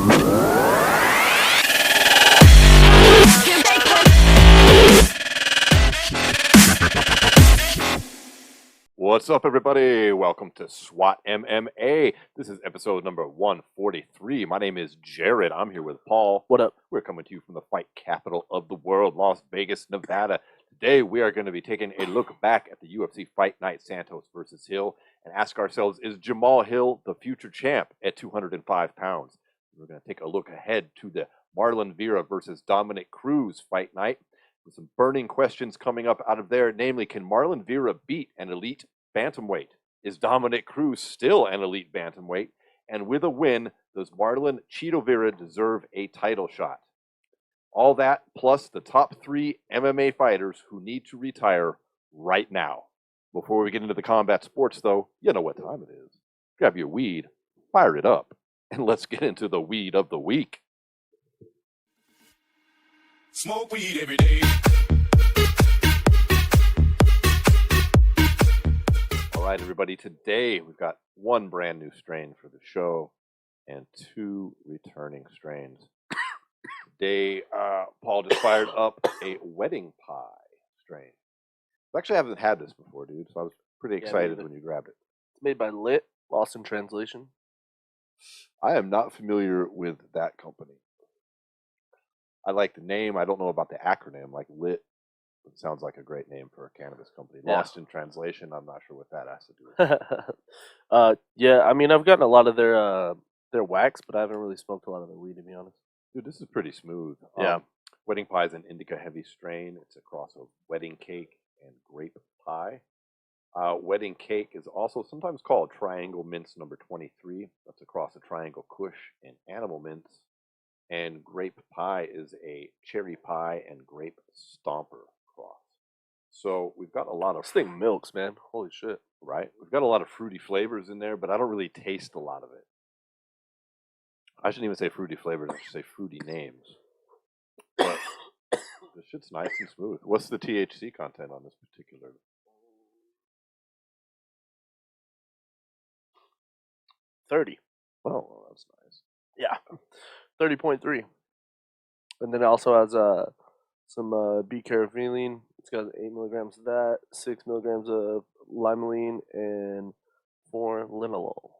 What's up, everybody? Welcome to SWAT MMA. This is episode number 143. My name is Jarrod. I'm here with Paul. What up? We're coming to you from the fight capital of the world, Las Vegas, Nevada. Today, we are going to be taking a look back at the UFC Fight Night Santos versus Hill and ask ourselves, is Jamal Hill the future champ at 205 pounds? We're going to take a look ahead to the Marlon Vera versus Dominic Cruz Fight Night with some burning questions coming up out of there. Namely, can Marlon Vera beat an elite Bantamweight? Is Dominic Cruz still an elite Bantamweight? And with a win, does Marlon Cheeto Vera deserve a title shot? All that, plus the top 3 MMA fighters who need to retire right now. Before we get into the combat sports, though, you know what time it is. Grab your weed, fire it up, and let's get into the weed of the week. Smoke weed every day. All right, everybody, today we've got 1 brand new strain for the show and 2 returning strains. Today, Paul just fired up a wedding pie strain. I actually haven't had this before, dude, so I was pretty excited when you grabbed it. It's made by Lit, lost in translation. I am not familiar with that company. I like the name. I don't know about the acronym, like Lit. It sounds like a great name for a cannabis company. Yeah. Lost in translation, I'm not sure what that has to do with it. Yeah, I mean, I've gotten a lot of their wax, but I haven't really smoked a lot of their weed, to be honest. Dude, this is pretty smooth. Yeah. Wedding pie is an indica heavy strain. It's a cross of wedding cake and grape pie. Wedding cake is also sometimes called triangle mints number 23. That's a cross of triangle kush and animal mints. And grape pie is a cherry pie and grape stomper cross. So we've got a lot of... This thing milks, man. Holy shit. Right? We've got a lot of fruity flavors in there, but I don't really taste a lot of it. I shouldn't even say fruity flavors. I should say fruity names. But this shit's nice and smooth. What's the THC content on this particular? 30. Oh, well, that's nice. Yeah. 30.3. And then it also has some B-carotene. It's got 8 milligrams of that, 6 milligrams of limonene, and 4 linalool.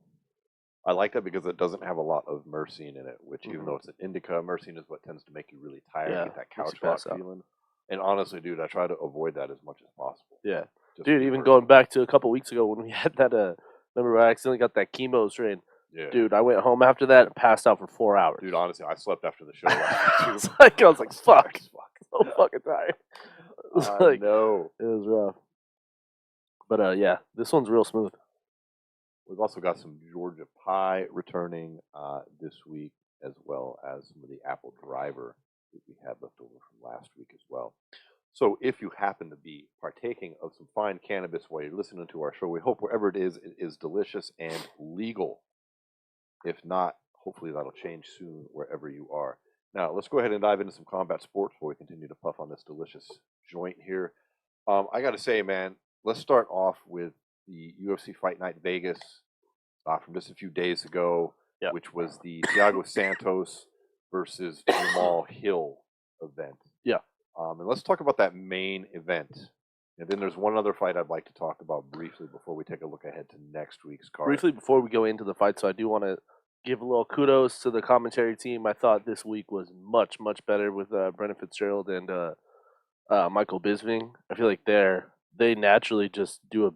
I like that because it doesn't have a lot of myrcene in it, which even though it's an indica, myrcene is what tends to make you really tired, get that couch rock feeling. And honestly, dude, I try to avoid that as much as possible. Yeah. Dude, even going back to a couple weeks ago when we had that, remember I accidentally got that chemo strain. Yeah. Dude, I went home after that and passed out for 4 hours. Dude, honestly, I slept after the show last week, too. I was like, fuck. So fucking tired. It was was rough. But yeah, this one's real smooth. We've also got some Georgia pie returning this week, as well as some of the apple driver that we had left over from last week as well. So if you happen to be partaking of some fine cannabis while you're listening to our show, we hope wherever it is delicious and legal. If not, hopefully that'll change soon wherever you are. Now, let's go ahead and dive into some combat sports before we continue to puff on this delicious joint here. I got to say, man, let's start off with the UFC Fight Night Vegas from just a few days ago, which was the Thiago Santos versus Jamahal Hill event. Yeah. And let's talk about that main event. And then there's one other fight I'd like to talk about briefly before we take a look ahead to next week's card. Briefly before we go into the fight, so I do want to give a little kudos to the commentary team. I thought this week was much, much better with Brendan Fitzgerald and Michael Bisping. I feel like they naturally just do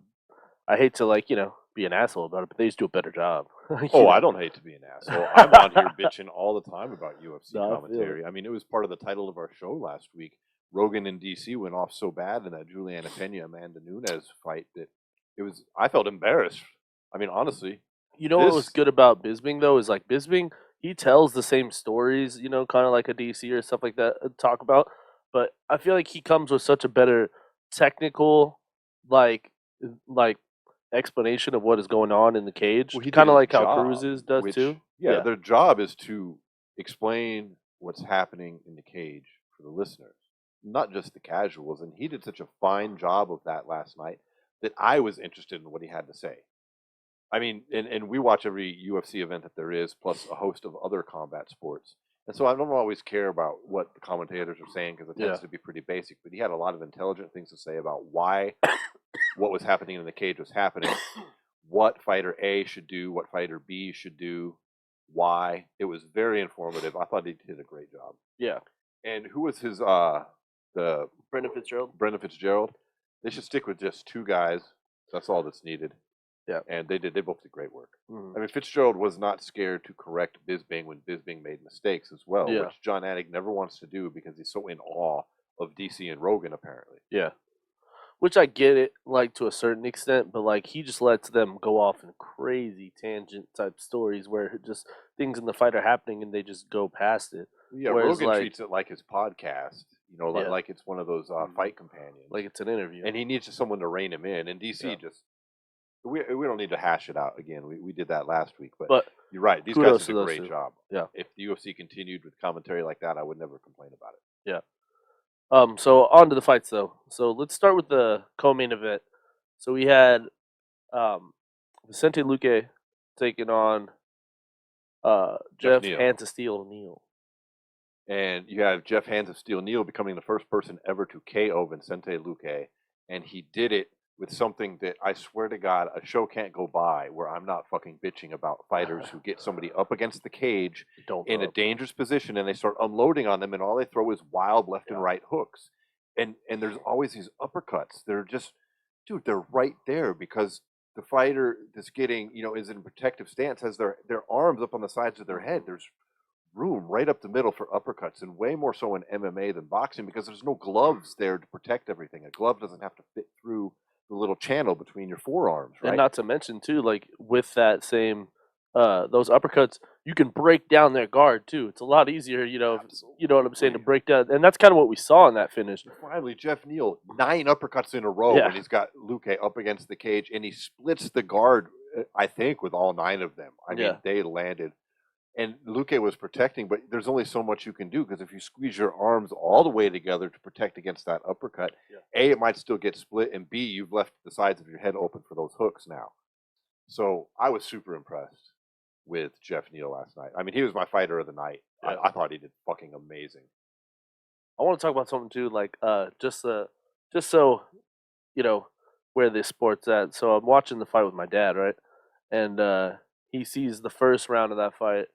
I hate to be an asshole about it, but they just do a better job. I don't hate to be an asshole. I'm on here bitching all the time about UFC commentary. I mean, it was part of the title of our show last week. Rogan and DC went off so bad in that Juliana Pena Amanda Nunes fight that I felt embarrassed. I mean, honestly. You know what was good about Bisping though is like Bisping, he tells the same stories, kind of like a DC or stuff like that talk about. But I feel like he comes with such a better technical, like explanation of what is going on in the cage. Well, kind of like how Cruz does too. Yeah, their job is to explain what's happening in the cage for the listeners, not just the casuals. And he did such a fine job of that last night that I was interested in what he had to say. I mean, and we watch every UFC event that there is, plus a host of other combat sports. And so I don't always care about what the commentators are saying because it tends to be pretty basic. But he had a lot of intelligent things to say about why what was happening in the cage was happening, what fighter A should do, what fighter B should do, why. It was very informative. I thought he did a great job. Yeah. And who was his the Brendan Fitzgerald. Brendan Fitzgerald? They should stick with just two guys. That's all that's needed. Yeah. And they both did great work. Mhm. I mean, Fitzgerald was not scared to correct Bisping when Bisping made mistakes as well, Yeah. which John Anik never wants to do because he's so in awe of DC and Rogan, apparently. Yeah. Which I get it, like, to a certain extent, but, like, he just lets them go off in crazy tangent-type stories where just things in the fight are happening and they just go past it. Yeah, Whereas, Rogan like, treats it like his podcast, you know, Yeah. like it's one of those fight companions. like it's an interview. And he needs someone to rein him in. And DC Yeah. just, we don't need to hash it out again. We did that last week, but But you're right. These kudos guys to did a those great two. job. Yeah. If the UFC continued with commentary like that, I would never complain about it. Yeah. So on to the fights though. So let's start with the co-main event. So we had Vicente Luque taking on Jeff Neal. Hands of Steel Neal. And you have Jeff Hands of Steel Neal becoming the first person ever to KO Vicente Luque. And he did it with something that I swear to God, a show can't go by where I'm not fucking bitching about fighters who get somebody up against the cage in a dangerous position and they start unloading on them and all they throw is wild left and right hooks. And there's always these uppercuts. They're just, dude, they're right there because the fighter that's getting, you know, is in a protective stance, has their arms up on the sides of their head. There's room right up the middle for uppercuts, and way more so in MMA than boxing because there's no gloves there to protect everything. A glove doesn't have to fit through the little channel between your forearms, right? And not to mention too, like with that same those uppercuts, you can break down their guard too. It's a lot easier, you know. You know what I'm saying, to break down, and that's kind of what we saw in that finish. Finally, Jeff Neal, 9 uppercuts in a row when he's got Luque up against the cage, and he splits the guard, I think, with all 9 of them. I mean, they landed. And Luque was protecting, but there's only so much you can do because if you squeeze your arms all the way together to protect against that uppercut, A, it might still get split, and B, you've left the sides of your head open for those hooks now. So I was super impressed with Jeff Neal last night. I mean, he was my fighter of the night. I thought he did fucking amazing. I want to talk about something too, like just so you know where this sport's at. So I'm watching the fight with my dad, right? And he sees the first round of that fight.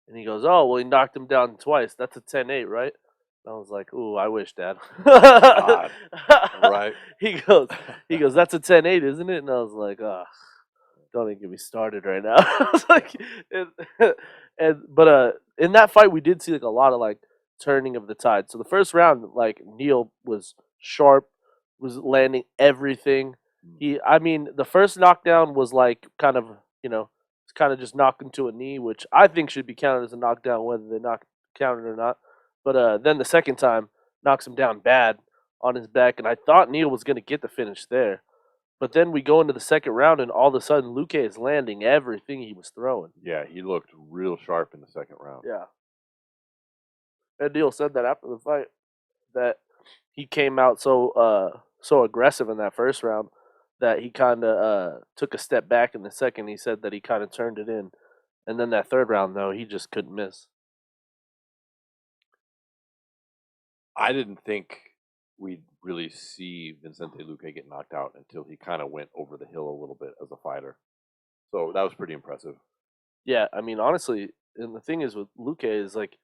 And he goes, "Oh, well, he knocked him down twice. That's a 10-8, right?" And I was like, "Ooh, I wish, Dad." Right. He goes, "That's a 10-8, isn't it?" And I was like, "Ah, don't even get me started right now." I was like, but in that fight, we did see like a lot of like turning of the tide. So the first round, like Neal was sharp, was landing everything. I mean, the first knockdown was like kind of, you know, kind of just knocked him to a knee, which I think should be counted as a knockdown, whether they count it or not. But then the second time knocks him down bad on his back, and I thought Neal was going to get the finish there. But then we go into the second round, and all of a sudden Luque is landing everything he was throwing. Yeah, he looked real sharp in the second round. Yeah. And Neal said that after the fight, that he came out so aggressive in that first round that he kind of took a step back in the second. He said that he kind of turned it in. And then that third round, though, he just couldn't miss. I didn't think we'd really see Vicente Luque get knocked out until he kind of went over the hill a little bit as a fighter. So that was pretty impressive. Yeah, I mean, honestly, and the thing is with Luque is like,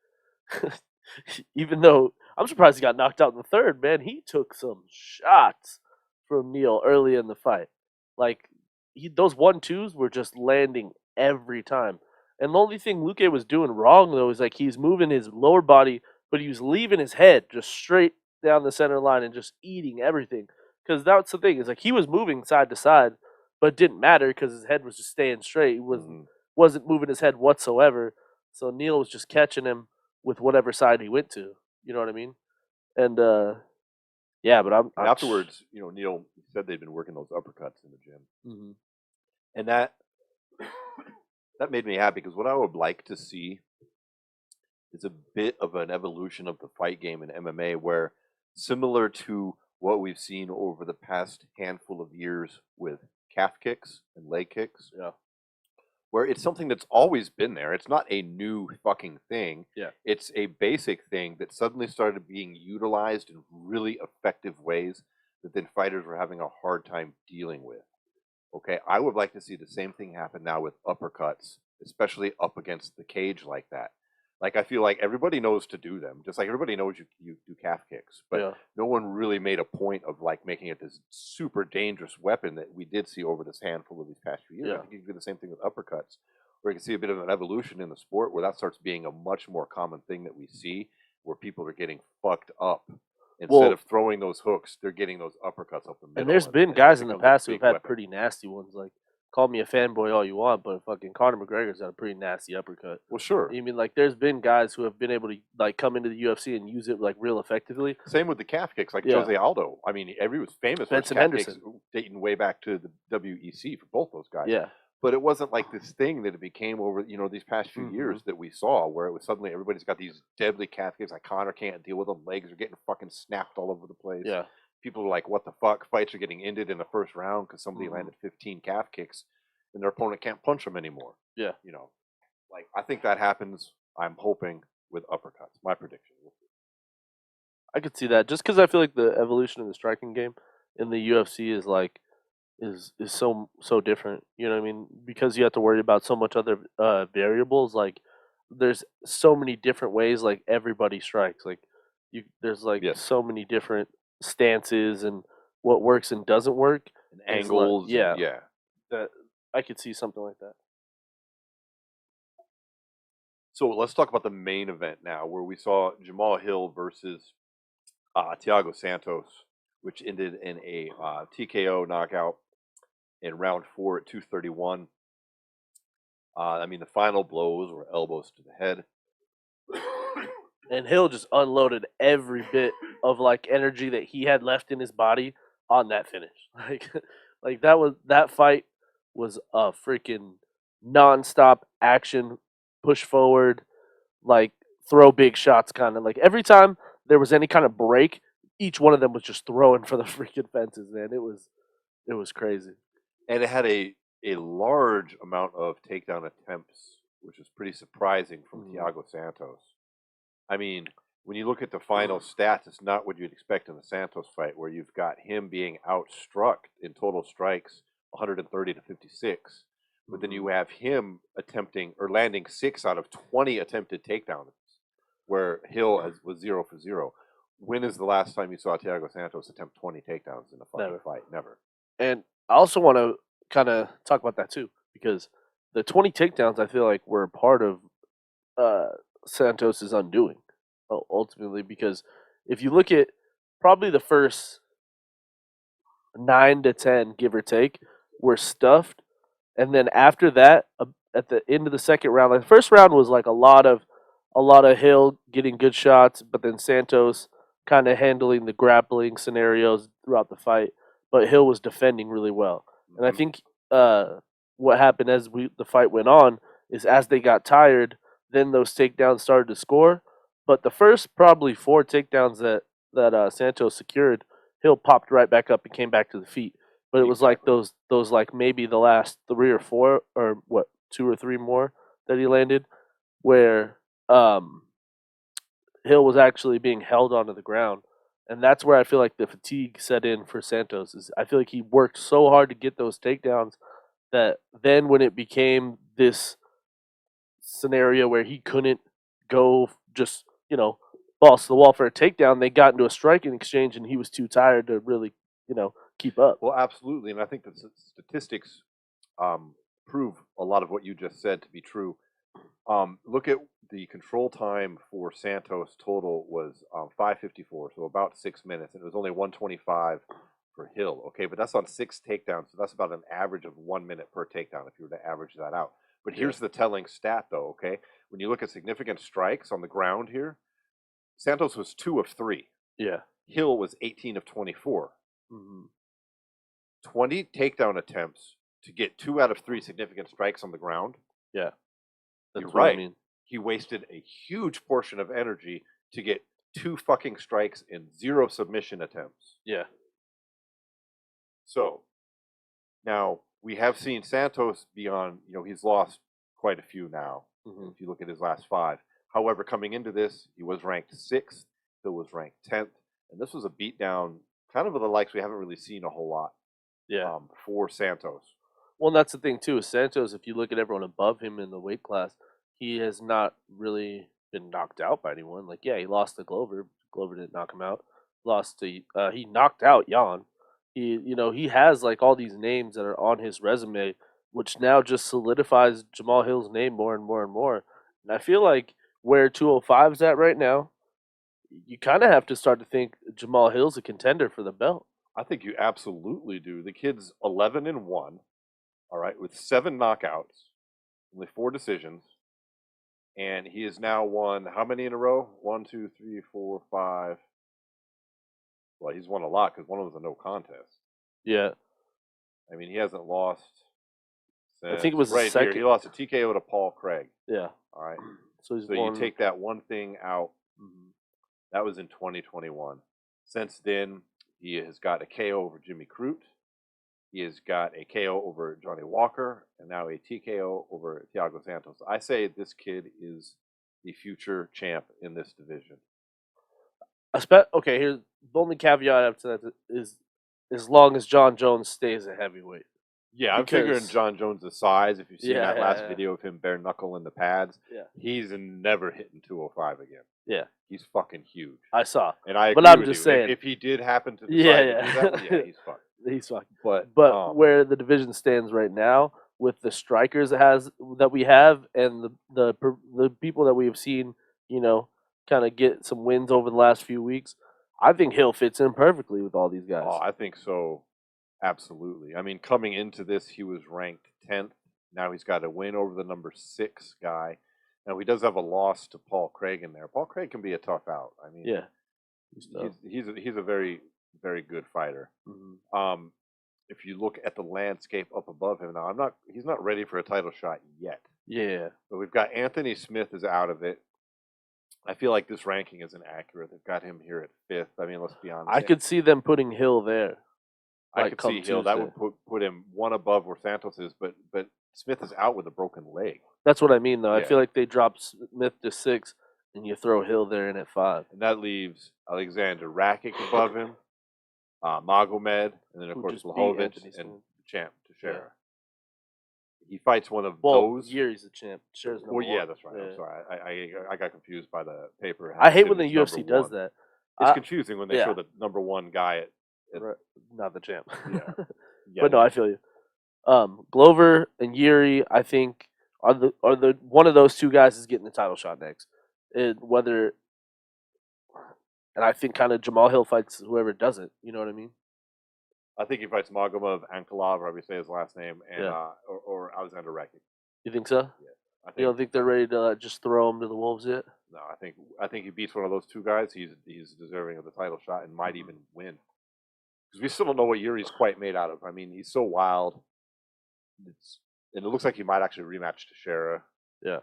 even though I'm surprised he got knocked out in the third, man, he took some shots from Neal early in the fight. Like, those 1-2s were just landing every time. And the only thing Luque was doing wrong, though, is like he's moving his lower body, but he was leaving his head just straight down the center line and just eating everything. Because that's the thing, is like he was moving side to side, but it didn't matter because his head was just staying straight. He wasn't moving his head whatsoever. So Neal was just catching him with whatever side he went to. You know what I mean? And yeah, but I'm afterwards, you know, Neal said they'd been working those uppercuts in the gym, and that made me happy because what I would like to see is a bit of an evolution of the fight game in MMA, where similar to what we've seen over the past handful of years with calf kicks and leg kicks, where it's something that's always been there. It's not a new fucking thing. Yeah. It's a basic thing that suddenly started being utilized in really effective ways that then fighters were having a hard time dealing with. Okay, I would like to see the same thing happen now with uppercuts, especially up against the cage like that. Like, I feel like everybody knows to do them, just like everybody knows you do calf kicks, but Yeah. no one really made a point of like making it this super dangerous weapon that we did see over this handful of these past few years. Yeah. I think you can do the same thing with uppercuts, where you can see a bit of an evolution in the sport where that starts being a much more common thing that we see, where people are getting fucked up. Instead of throwing those hooks, they're getting those uppercuts up the middle. And there's been it guys in the becomes a past who've big had weapon. pretty nasty ones. Like, call me a fanboy all you want, but fucking Conor McGregor's got a pretty nasty uppercut. Well, sure. I mean, like, there's been guys who have been able to like come into the UFC and use it like real effectively. Same with the calf kicks, like Yeah. Jose Aldo. I mean, everyone was famous for his Benson calf Henderson. kicks dating way back to the WEC for both those guys. Yeah. But it wasn't like this thing that it became over, these past few Mhm. years that we saw, where it was suddenly everybody's got these deadly calf kicks. Like Conor can't deal with them. Legs are getting fucking snapped all over the place. Yeah. People are like, "What the fuck?" Fights are getting ended in the first round because somebody Mhm. landed 15 calf kicks, and their opponent can't punch them anymore. Yeah. Like I think that happens. I'm hoping with uppercuts. My prediction. I could see that just because I feel like the evolution of the striking game in the UFC is like is so different. You know what I mean? Because you have to worry about so much other variables. Like there's so many different ways. Like everybody strikes. Like there's like Yes. so many different stances and what works and doesn't work. And It's angles. like- yeah. Yeah. That I could see something like that. So let's talk about the main event now, where we saw Jamahal Hill versus Thiago Santos, which ended in a TKO knockout in round 4 at 231. The final blows were elbows to the head. And Hill just unloaded every bit of like energy that he had left in his body on that finish. Like that fight was a freaking nonstop action, push forward, like throw big shots kind of. Like every time there was any kind of break, each one of them was just throwing for the freaking fences, man. It was crazy. And it had a large amount of takedown attempts, which is pretty surprising from Thiago Santos. I mean, when you look at the final stats, it's not what you'd expect in the Santos fight, where you've got him being outstruck in total strikes 130 to 56. But then you have him attempting or landing 6 out of 20 attempted takedowns, where Hill was 0 for 0. When is the last time you saw Thiago Santos attempt 20 takedowns in a fucking fight? Never. And I also want to kind of talk about that too, because the 20 takedowns I feel like were part of Santos's undoing, ultimately. Because if you look at probably the first 9 to 10, give or take, were stuffed, and then after that, at the end of the second round, like the first round was like a lot of Hill getting good shots, but then Santos kind of handling the grappling scenarios throughout the fight. But Hill was defending really well, and I think what happened as the fight went on is as they got tired, then those takedowns started to score. But the first probably 4 takedowns that Santos secured, Hill popped right back up and came back to the feet. But it was like those like maybe the last 3 or 4 or 2 or 3 more that he landed, where Hill was actually being held onto the ground. And that's where I feel like the fatigue set in for Santos. Is I feel like he worked so hard to get those takedowns that then when it became this scenario where he couldn't go just, balls to the wall for a takedown, they got into a striking exchange and he was too tired to really, keep up. Well, absolutely. And I think the statistics prove a lot of what you just said to be true. Look at the control time for Santos total was 5:54, so about 6 minutes, and it was only 1:25 for Hill. Okay, but that's on 6 takedowns, so that's about an average of 1 minute per takedown if you were to average that out. But here's the telling stat, though. Okay, when you look at significant strikes on the ground here, Santos was 2 of 3. Yeah. Hill was 18 of 24. 20 takedown attempts to get 2 out of 3 significant strikes on the ground. Yeah. You're right. I mean, he wasted a huge portion of energy to get 2 fucking strikes and 0 submission attempts. Yeah. So now we have seen Santos be on, he's lost quite a few now. If you look at his last 5. However, coming into this, he was ranked 6th, Hill was ranked 10th, and this was a beatdown, kind of the likes we haven't really seen a whole lot for Santos. Well, and that's the thing too. Santos, if you look at everyone above him in the weight class, he has not really been knocked out by anyone. Like, yeah, he lost to Glover. Glover didn't knock him out. Lost to he knocked out Jan. He has like all these names that are on his resume, which now just solidifies Jamahal Hill's name more and more and more. And I feel like where 205's at right now, you kind of have to start to think Jamahal Hill's a contender for the belt. I think you absolutely do. The kid's 11-1, all right, with 7 knockouts, only 4 decisions, and he has now won how many in a row? 1, 2, 3, 4, 5. Well, he's won a lot because one of them was a no contest. Yeah. I mean, he hasn't lost since, I think it was right second. here. He lost a TKO to Paul Craig. Yeah. All right. So you take that one thing out. That was in 2021. Since then, he has got a KO over Jimmy Crute. He has got a KO over Johnny Walker, and now a TKO over Thiago Santos. I say this kid is the future champ in this division. Okay, here's the only caveat up to that is as long as John Jones stays a heavyweight. Yeah, I'm figuring John Jones' size. If you've seen that last video of him bare knuckle in the pads, he's never hitting 205 again. Yeah, he's fucking huge. I saw, and I. But agree I'm with just you. saying, if he did happen to decide to do that, he's fucked. He's fucked. But where the division stands right now, with the strikers that we have, and the people that we have seen, kind of get some wins over the last few weeks, I think Hill fits in perfectly with all these guys. Oh, I think so. Absolutely. I mean, coming into this, he was ranked 10th. Now he's got a win over the number 6 guy. Now he does have a loss to Paul Craig in there. Paul Craig can be a tough out. I mean, yeah, he's a very, very good fighter. If you look at the landscape up above him now, he's not ready for a title shot yet. Yeah. But we've got Anthony Smith is out of it. I feel like this ranking isn't accurate. They've got him here at 5th. I mean, let's be honest. I could see them putting Hill there. I could see Hill. That would put him one above where Santos is, but Smith is out with a broken leg. That's what I mean, though. I feel like they drop Smith to 6, and you throw Hill there in at 5. And that leaves Alexander Rakic above him, Magomed, and then, of course, Blachowicz and champ Teixeira. Yeah. He fights one of those. Yuri's the champ. Teixeira's number 1. Yeah, that's right. I'm sorry. I got confused by the paper. I hate when the UFC does that. It's confusing when they show the number 1 guy not the champ. Yeah. But no, I feel you. Glover and Yuri, I think, are the one of those 2 guys is getting the title shot next. And I think kind of Jamahal Hill fights whoever doesn't. You know what I mean? I think he fights Magomedov Ankalaev, or however you say his last name, and or Alexander Rakic. You think so? Yeah. You don't think they're ready to just throw him to the wolves yet? No, I think he beats one of those 2 guys. He's deserving of the title shot and might even win. Because we still don't know what Yuri's quite made out of. I mean, he's so wild. And it looks like he might actually rematch Teixeira. Yeah.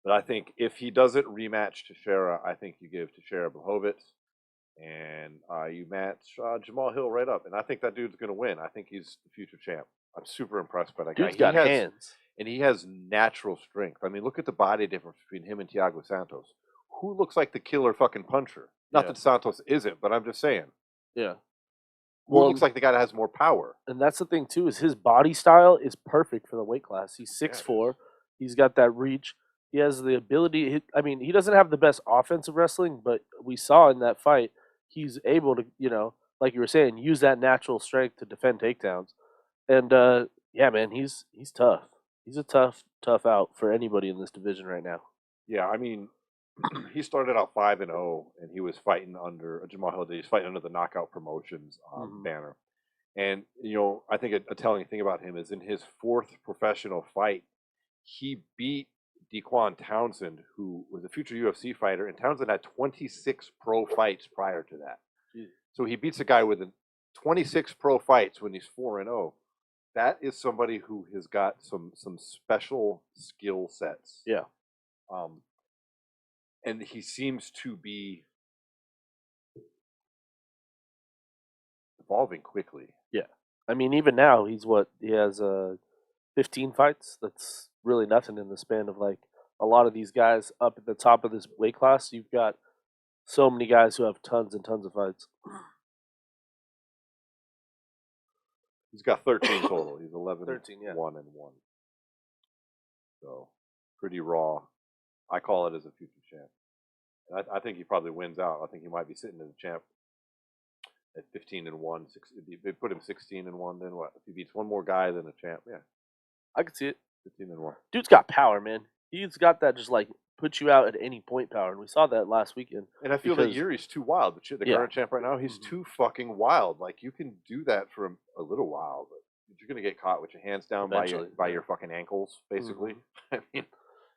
But I think if he doesn't rematch Teixeira, I think you give Teixeira Blachowicz, and you match Jamahal Hill right up. And I think that dude's going to win. I think he's the future champ. I'm super impressed by that guy. Dude's got hands. And he has natural strength. I mean, look at the body difference between him and Thiago Santos. Who looks like the killer fucking puncher? Not that Santos isn't, but I'm just saying. Yeah. Who looks like the guy that has more power? And that's the thing, too, is his body style is perfect for the weight class. He's 6'4". He's got that reach. He has the ability. I mean, he doesn't have the best offensive wrestling, but we saw in that fight, he's able to, like you were saying, use that natural strength to defend takedowns. And, yeah, man, he's tough. He's a tough out for anybody in this division right now. Yeah, I mean, he started out 5-0, and he was fighting under Jamahal Hill. He's fighting under the Knockout Promotions banner. And, I think a telling thing about him is in his 4th professional fight, he beat Dequan Townsend, who was a future UFC fighter, and Townsend had 26 pro fights prior to that. Jeez. So he beats a guy with 26 pro fights when he's 4-0. That is somebody who has got some special skill sets. Yeah. And he seems to be evolving quickly. Yeah. I mean, even now he has 15 fights. That's really nothing in the span of like a lot of these guys up at the top of this weight class. You've got so many guys who have tons and tons of fights. He's got 13 total. He's 11, 13, yeah. 1 and 1. So pretty raw. I call it as a future champ. And I think he probably wins out. I think he might be sitting as a champ at 15 and 1. If they put him 16 and 1, then what? If he beats one more guy than a champ, yeah, I could see it. 15 and 1. Dude's got power, man. He's got that just like put you out at any point power, and we saw that last weekend. And I feel that Yuri's too wild. The Yeah. current champ right now, he's too fucking wild. Like, you can do that for a little while, but you're gonna get caught with your hands down by Eventually, your fucking ankles, basically. I mean,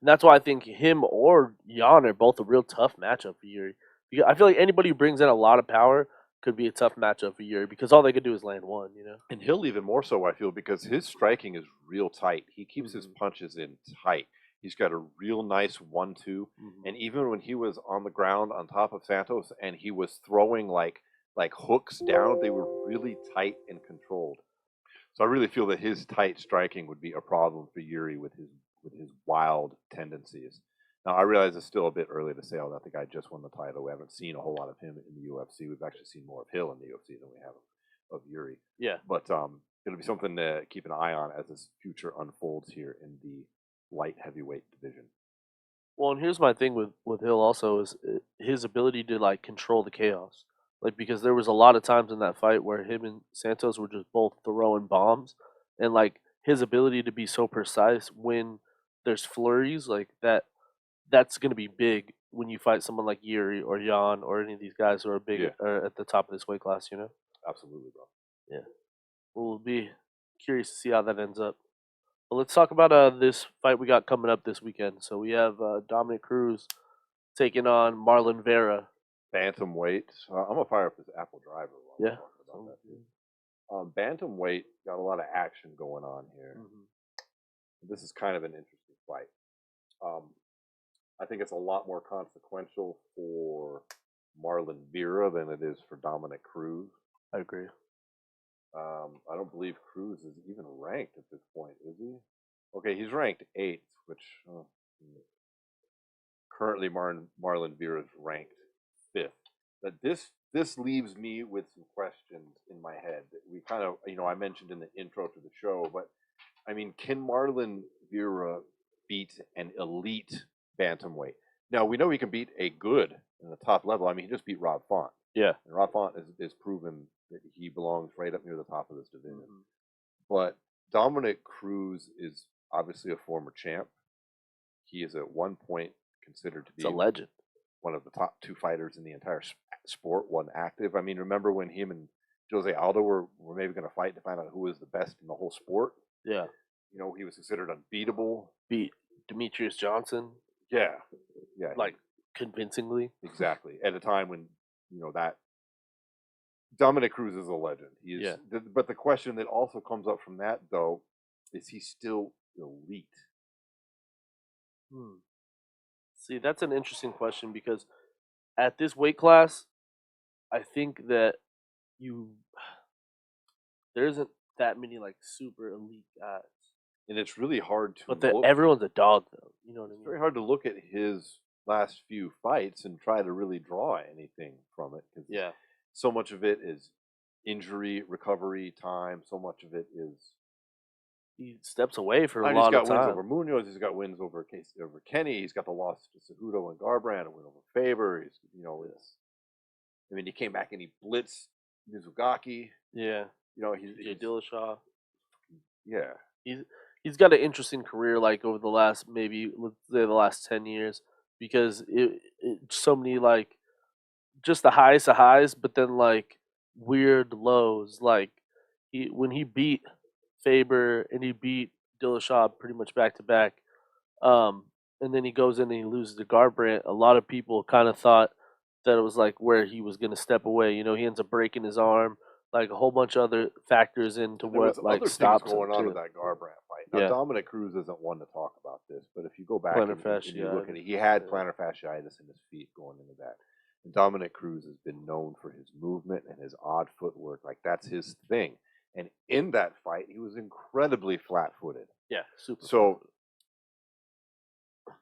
And that's why I think him or Jan are both a real tough matchup for Yuri. Because I feel like anybody who brings in a lot of power could be a tough matchup for Yuri because all they could do is land one, you know? and Hill even more so, I feel, because his striking is real tight. He keeps his punches in tight. He's got a real nice 1-2, and even when he was on the ground on top of Santos and he was throwing like hooks down, they were really tight and controlled. So I really feel that his tight striking would be a problem for Yuri with his wild tendencies. Now, I realize it's still a bit early to say, oh, that the guy just won the title. We haven't seen a whole lot of him in the UFC. We've actually seen more of Hill in the UFC than we have of Yuri. Yeah. But it'll be something to keep an eye on as this future unfolds here in the light heavyweight division. Well, and here's my thing with Hill also is his ability to like control the chaos. Like because there was a lot of times in that fight where him and Santos were just both throwing bombs, and like his ability to be so precise when there's flurries like that. That's going to be big when you fight someone like Yuri or Jan or any of these guys who are big at the top of this weight class, you know? Absolutely, bro. Yeah. We'll be curious to see how that ends up. But let's talk about this fight we got coming up this weekend. So we have Dominic Cruz taking on Marlon Vera. Bantamweight. I'm going to fire up this Apple Driver while Yeah. we're talking about that. Bantamweight got a lot of action going on here. This is kind of an interesting fight. I think it's a lot more consequential for Marlon Vera than it is for Dominic Cruz. I agree. I don't believe Cruz is even ranked at this point, is he? Okay, he's ranked 8th, which currently Marlon Vera is ranked 5th. But this leaves me with some questions in my head that we kind of, I mentioned in the intro to the show, but I mean, can Marlon Vera beat an elite bantamweight? Now, we know he can beat a good in the top level. I mean, he just beat Rob Font. Yeah. And Rob Font is proven that he belongs right up near the top of this division. But Dominic Cruz is obviously a former champ. He is at one point considered to be a legend, one of the top 2 fighters in the entire sport, one active. I mean, remember when him and Jose Aldo were maybe going to fight to find out who was the best in the whole sport? Yeah. He was considered unbeatable. Beat Demetrius Johnson. Yeah. Like, convincingly. Exactly. At a time when, that Dominic Cruz is a legend. He is. Yeah. But the question that also comes up from that, though, is he still elite? See, that's an interesting question because at this weight class, I think that there isn't that many like super elite guys. And it's really hard to But everyone's a dog, though. You know what I mean? It's very hard to look at his last few fights and try to really draw anything from it. Yeah. So much of it is injury, recovery time. So much of it is he steps away for a lot of time. He's got wins over Munoz. He's got wins over Kenny. He's got the loss to Cejudo and Garbrandt, a win over Faber. He's, he came back and he blitzed Mizugaki. Yeah. He's Dillashaw. Yeah. He's got an interesting career, like over the last let's say the last 10 years, because it so many like just the highest of highs, but then like weird lows. Like when he beat Faber and he beat Dillashaw pretty much back to back, and then he goes in and he loses to Garbrandt. A lot of people kind of thought that it was like where he was going to step away. He ends up breaking his arm. Like a whole bunch of other factors into what like stops going on too. with that Garbrandt fight. Now, Dominic Cruz isn't one to talk about this, but if you go back and you look at it, he had plantar fasciitis in his feet going into that. And Dominic Cruz has been known for his movement and his odd footwork. Like, that's his thing. And in that fight, he was incredibly flat-footed. Yeah, super. So,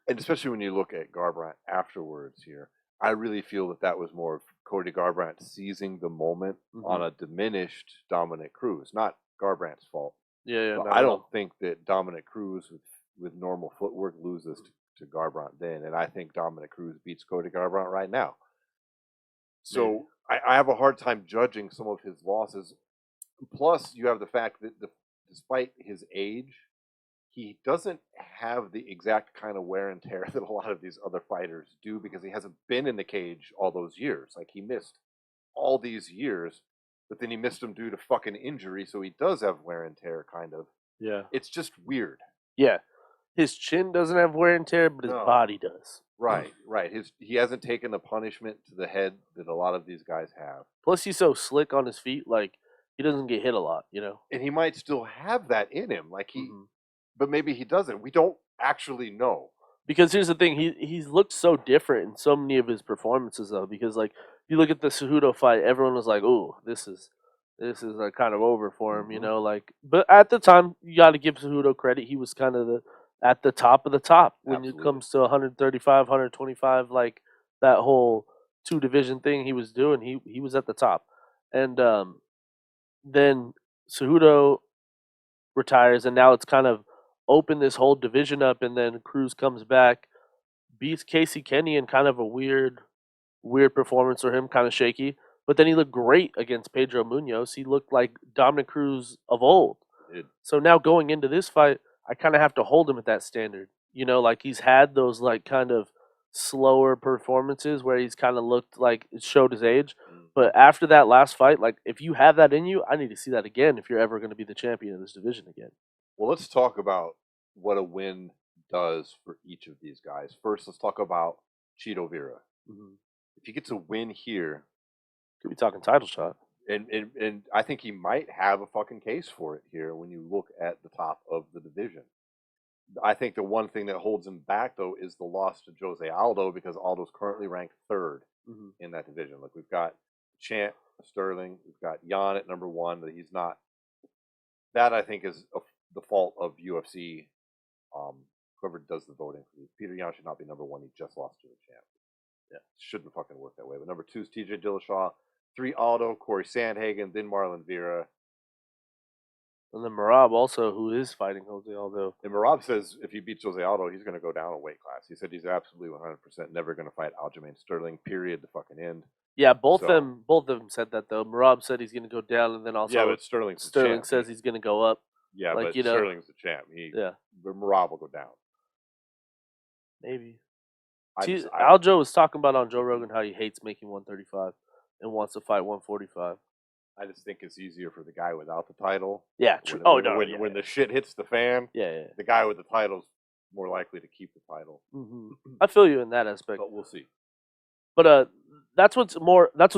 and especially when you look at Garbrandt afterwards here, I really feel that was more of Cody Garbrandt seizing the moment on a diminished Dominic Cruz, not Garbrandt's fault. Yeah, But I don't think that Dominic Cruz with normal footwork loses to Garbrandt then, and I think Dominic Cruz beats Cody Garbrandt right now. So I have a hard time judging some of his losses. Plus, you have the fact that despite his age, he doesn't have the exact kind of wear and tear that a lot of these other fighters do because he hasn't been in the cage all those years. Like, he missed all these years, but then he missed them due to fucking injury, so he does have wear and tear, kind of. Yeah. It's just weird. Yeah. His chin doesn't have wear and tear, but his body does. Right. He hasn't taken the punishment to the head that a lot of these guys have. Plus, he's so slick on his feet, like, he doesn't get hit a lot, you know? And he might still have that in him. Like, but maybe he doesn't. We don't actually know. Because here's the thing, he's looked so different in so many of his performances, though. Because, like, you look at the Cejudo fight, everyone was like, "Oh, this is like kind of over for him," you know. Like, but at the time, you got to give Cejudo credit. He was kind of at the top of the top when it comes to 135, 125, like that whole 2-division thing he was doing. He was at the top, and then Cejudo retires, and now it's kind of opened this whole division up. And then Cruz comes back, beats Casey Kenny in kind of a weird performance for him, kind of shaky. But then he looked great against Pedro Munoz. He looked like Dominic Cruz of old. So now going into this fight, I kind of have to hold him at that standard. You know, like, he's had those, like, kind of slower performances where he's kind of looked like it showed his age. But after that last fight, like, if you have that in you, I need to see that again if you're ever going to be the champion of this division again. Well, let's talk about what a win does for each of these guys. First, let's talk about Chito Vera. If he gets a win here, could be talking title shot. And I think he might have a fucking case for it here when you look at the top of the division. I think the one thing that holds him back, though, is the loss to Jose Aldo, because Aldo's currently ranked 3rd in that division. Like, we've got Champ, Sterling, we've got Jan at number 1, that he's not. That, I think, is the fault of UFC. Whoever does the voting, Peter Yan should not be number 1. He just lost to the Champ. Yeah, shouldn't fucking work that way. But number 2 is TJ Dillashaw, 3 Aldo, Corey Sandhagen, then Marlon Vera. And then Merab also, who is fighting Jose Aldo. And Merab says if he beats Jose Aldo, he's going to go down a weight class. He said he's absolutely 100% never going to fight Aljamain Sterling, period, the fucking end. Yeah, both of them said that, though. Merab said he's going to go down, and then also but Sterling says he's going to go up. Yeah, like, but Sterling's the champ. But Merab will go down. Maybe. Aljo was talking about on Joe Rogan how he hates making 135 and wants to fight 145. I just think it's easier for the guy without the title. Yeah, true. When the shit hits the fan, the guy with the title's more likely to keep the title. I feel you in that aspect. But we'll see. But that's what's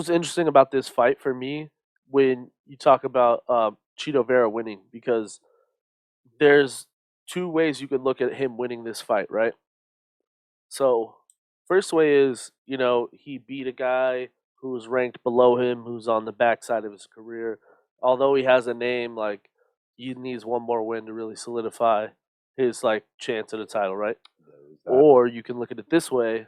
interesting about this fight for me when you talk about Chito Vera winning, because there's 2 ways you could look at him winning this fight, right? So, first way is, you know, he beat a guy who was ranked below him, who's on the backside of his career. Although he has a name, like, he needs one more win to really solidify his, like, chance at a title, right? Or you can look at it this way.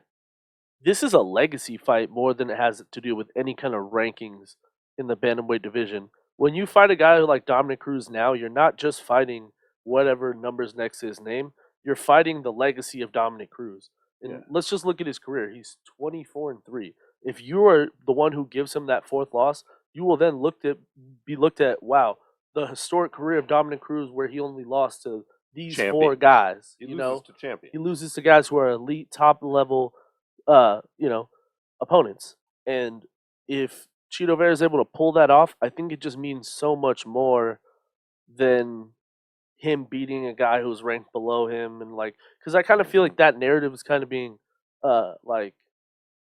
This is a legacy fight more than it has to do with any kind of rankings in the bantamweight division. When you fight a guy like Dominic Cruz now, you're not just fighting whatever number's next to his name. You're fighting the legacy of Dominic Cruz. And let's just look at his career. He's 24-3. If you are the one who gives him that 4th loss, you will then be looked at, wow, the historic career of Dominic Cruz, where he only lost to these 4 guys. He loses to champions. He loses to guys who are elite, top level, opponents. And if Chito Vera is able to pull that off, I think it just means so much more than him beating a guy who's ranked below him. And, like, because I kind of feel like that narrative is kind of being like,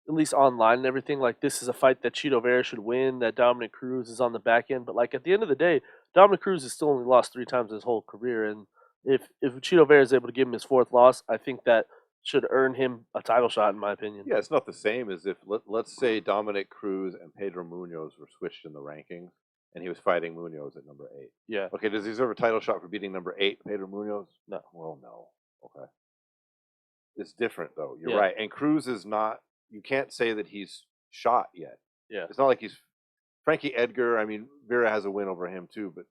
at least online and everything, like, this is a fight that Chito Vera should win, that Dominic Cruz is on the back end. But, like, at the end of the day, Dominic Cruz has still only lost 3 times his whole career. And if Chito Vera is able to give him his 4th loss, I think that should earn him a title shot, in my opinion. Yeah, it's not the same as if, let's say Dominic Cruz and Pedro Munoz were switched in the rankings, and he was fighting Munoz at number 8. Yeah. Okay, does he deserve a title shot for beating number 8, Pedro Munoz? No. Well, no. Okay. It's different, though. You're Yeah. right. And Cruz is not, you can't say that he's shot yet. Yeah. It's not like he's, Frankie Edgar, I mean, Vera has a win over him, too, but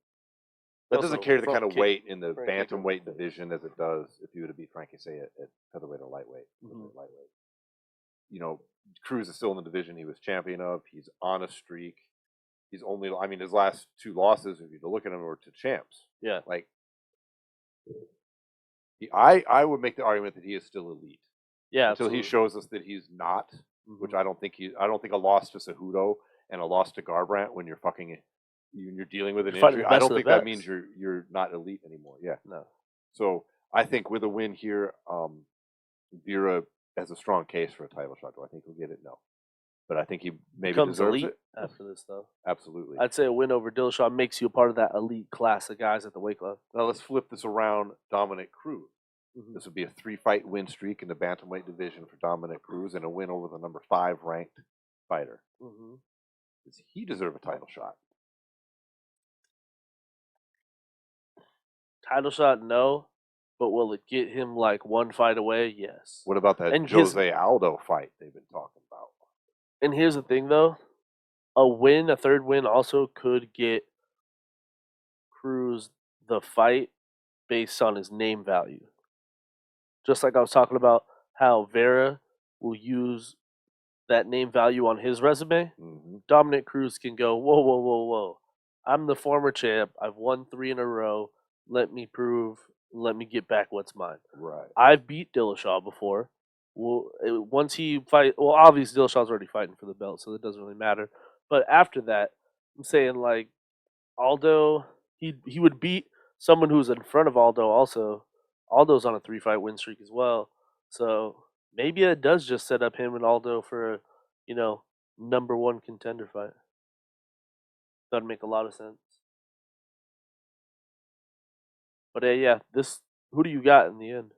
that Also, doesn't carry the front kind of kick weight in the Frankie Edgar bantamweight in the face. division as it does if you were to beat Frankie, say, at featherweight or lightweight. Mhm. Lightweight. You know, Cruz is still in the division he was champion of. He's on a streak. He's only, I mean, his last 2 losses, if you look at him, were to champs. Yeah. Like, I would make the argument that he is still elite. Yeah. Until he shows us that he's not, which Mhm. I don't think a loss to Cejudo and a loss to Garbrandt when you're you're dealing with an You're fighting injury, the I best don't of the think that best. means you're not elite anymore. Yeah. No. So I think with a win here, Vera has a strong case for a title shot. Do I think he'll get it? No. But I think he maybe Becomes deserves elite it. after this, though. Absolutely. I'd say a win over Dillashaw makes you a part of that elite class of guys at the weight club. Now let's flip this around. Dominic Cruz. Mhm. This would be a 3-fight win streak in the bantamweight division for Dominic Cruz and a win over the number 5 ranked fighter. Mm-hmm. Does he deserve a title shot? Title shot, no. But will it get him like one fight away? Yes. What about that And Jose Aldo fight they've been talking about? And here's the thing, though. A third win, also could get Cruz the fight based on his name value. Just like I was talking about how Vera will use that name value on his resume, Mm-hmm. Dominic Cruz can go, whoa, whoa, whoa, whoa. I'm the former champ. I've won 3 in a row. Let me get back what's mine. Right. I've beat Dillashaw before. Once he obviously Dillashaw's already fighting for the belt, so it doesn't really matter. But after that, I'm saying like Aldo, he would beat someone who's in front of Aldo also. Aldo's on a 3-fight win streak as well. So maybe it does just set up him and Aldo for a, number 1 contender fight. That'd make a lot of sense. But yeah, who do you got in the end?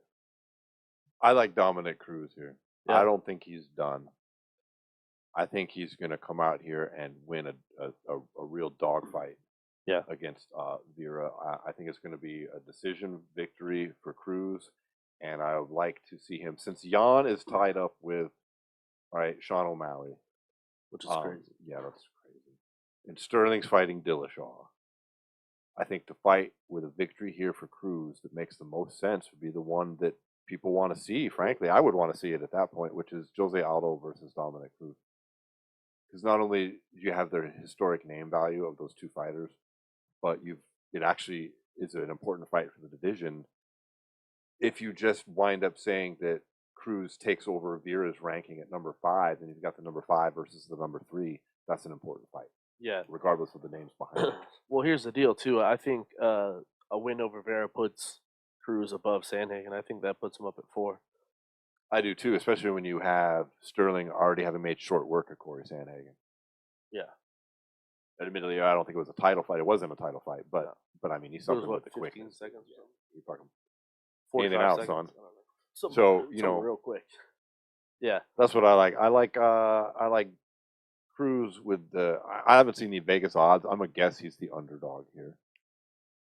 I like Dominic Cruz here. Yeah. I don't think he's done. I think he's going to come out here and win a real dogfight. Yeah. Against Vera. I think it's going to be a decision victory for Cruz, and I would like to see him, since Jan is tied up with, Sean O'Malley, Which is crazy. Yeah, that's crazy. And Sterling's fighting Dillashaw. I think the fight with a victory here for Cruz that makes the most sense would be the one that people want to see. Frankly, I would want to see it at that point, which is Jose Aldo versus Dominic Cruz. Because not only do you have their historic name value of those 2 fighters, but it actually is an important fight for the division. If you just wind up saying that Cruz takes over Vera's ranking at number 5, and he's got the number 5 versus the number 3, that's an important fight. Yeah. Regardless of the names behind it. Well, here's the deal too. I think a win over Vera puts Cruz above Sandhagen. I think that puts him up at 4. I do too, especially when you have Sterling already having made short work of Corey Sandhagen. Yeah. Admittedly, I don't think it was a title fight. It wasn't a title fight, but I mean, he It sucked was him with the 15 quickness. seconds? You're talking 45 in and out, seconds. son. I don't know. So, you something know, real quick. Yeah. That's what I like. I like Cruz with I haven't seen the Vegas odds. I'm gonna guess he's the underdog here.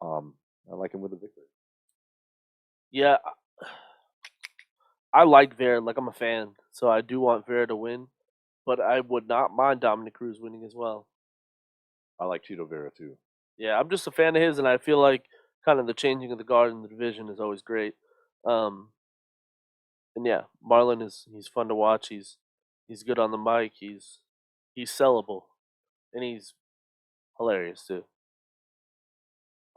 I like him with a victory. Yeah. I like Vera. Like, I'm a fan, so I do want Vera to win, but I would not mind Dominic Cruz winning as well. I like Tito Vera too. Yeah, I'm just a fan of his, and I feel like kind of the changing of the guard in the division is always great. And yeah, Marlon he's fun to watch. He's good on the mic. He's sellable, and he's hilarious too.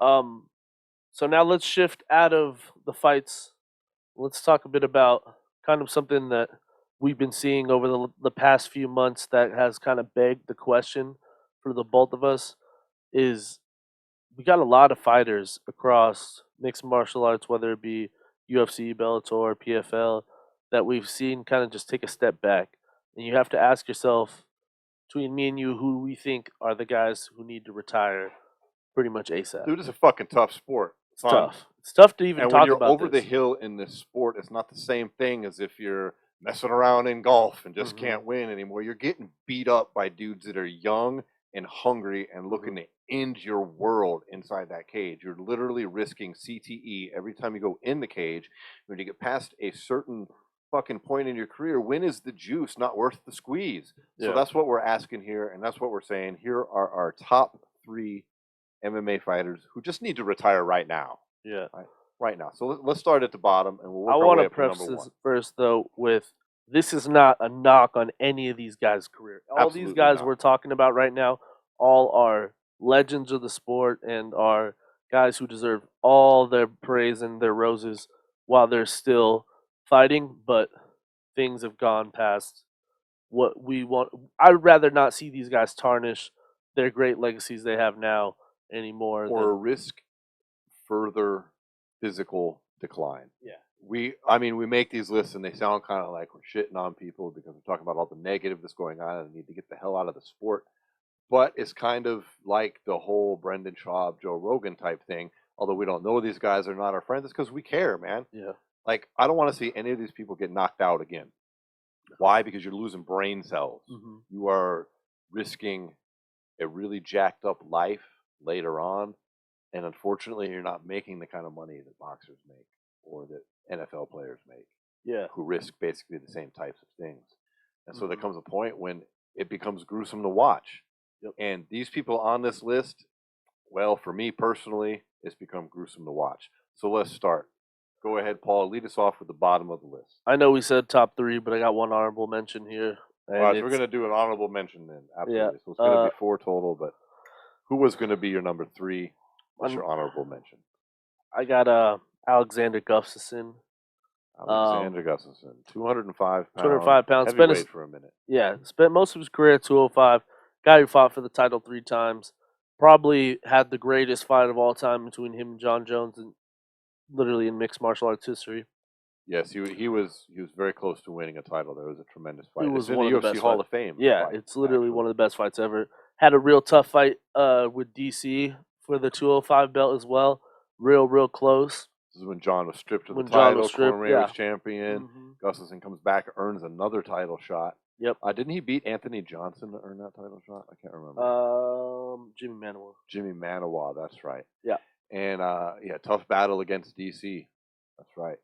So now let's shift out of the fights. Let's talk a bit about kind of something that we've been seeing over the past few months that has kind of begged the question for the both of us. Is we got a lot of fighters across mixed martial arts, whether it be UFC, Bellator, PFL, that we've seen kind of just take a step back. And you have to ask yourself, between me and you, who we think are the guys who need to retire pretty much ASAP. Dude, it's a fucking tough sport. It's tough. It's tough to even and talk when you're about over this. the hill in this sport, it's not the same thing as if you're messing around in golf and just Mm-hmm. can't win anymore. You're getting beat up by dudes that are young and hungry and looking to end your world inside that cage. You're literally risking CTE every time you go in the cage. When you get past a certain fucking point in your career, when is the juice not worth the squeeze? So that's what we're asking here, and that's what we're saying. Here are our top 3 MMA fighters who just need to retire right now. Yeah. Right now. So let's start at the bottom, and we'll work I our want way to up to preface number this 1. first, though, with this is not a knock on any of these guys' career. All Absolutely these guys not. we're talking about right now, all are legends of the sport and are guys who deserve all their praise and their roses while they're still fighting, but things have gone past what we want. I'd rather not see these guys tarnish their great legacies they have now anymore. Or risk further physical decline. Yeah. We make these lists and they sound kind of like we're shitting on people because we're talking about all the negative that's going on and need to get the hell out of the sport. But it's kind of like the whole Brendan Schaub, Joe Rogan type thing. Although we don't know these guys are not our friends, it's because we care, man. Yeah. Like, I don't want to see any of these people get knocked out again. Why? Because you're losing brain cells. Mm-hmm. You are risking a really jacked up life later on. And unfortunately, you're not making the kind of money that boxers make or that NFL players make. Yeah. Who risk basically the same types of things. And so there comes a point when it becomes gruesome to watch. Yep. And these people on this list, well, for me personally, it's become gruesome to watch. So let's start. Go ahead, Paul. Lead us off with the bottom of the list. I know we said top 3, but I got one honorable mention here. All right, so we're going to do an honorable mention then. Absolutely. Yeah, So it's going to be 4 total, but who was going to be your number 3? What's your honorable mention? I got Alexander Gustafsson. Alexander Gustafsson, 205 pounds. 205 pounds. Heavyweight for a minute. Yeah, spent most of his career at 205. Guy who fought for the title 3 times. Probably had the greatest fight of all time between him and John Jones, and literally in mixed martial arts history. Yes, he was very close to winning a title. There was a tremendous fight. It was in one the of the UFC best Hall fights. of Fame. Yeah, fight, it's literally actually. one of the best fights ever. Had a real tough fight with DC for the 205 belt as well. Real close. This is when John was stripped of When the John title. was stripped, Cormier was yeah. champion. Mm-hmm. Gustafsson comes back, earns another title shot. Yep. Didn't he beat Anthony Johnson to earn that title shot? I can't remember. Jimmy Manuwa. Jimmy Manuwa, that's right. Yeah. And tough battle against DC. That's right.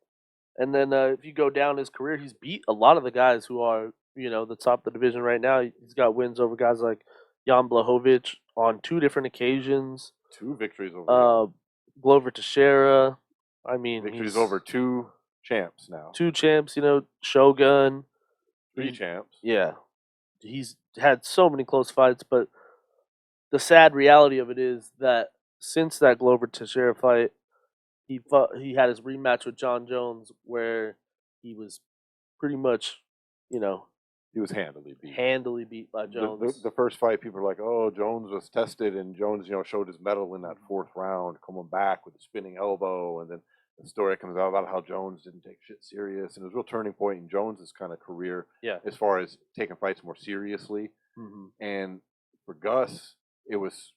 And then if you go down his career, he's beat a lot of the guys who are, the top of the division right now. He's got wins over guys like Jan Blachowicz on 2 different occasions. 2 victories over Glover Teixeira. I mean, victories over 2 champs now. 2 champs, Shogun. 3 champs. Yeah. He's had so many close fights, but the sad reality of it is that since that Glover Teixeira fight, he had his rematch with John Jones where he was pretty much, he was handily beat. By Jones. The first fight, people were like, "Oh, Jones was tested," and Jones, showed his mettle in that 4th round, coming back with a spinning elbow, and then the story comes out about how Jones didn't take shit serious, and it was a real turning point in Jones's kind of career, as far as taking fights more seriously. Mm-hmm. And for Gus, it was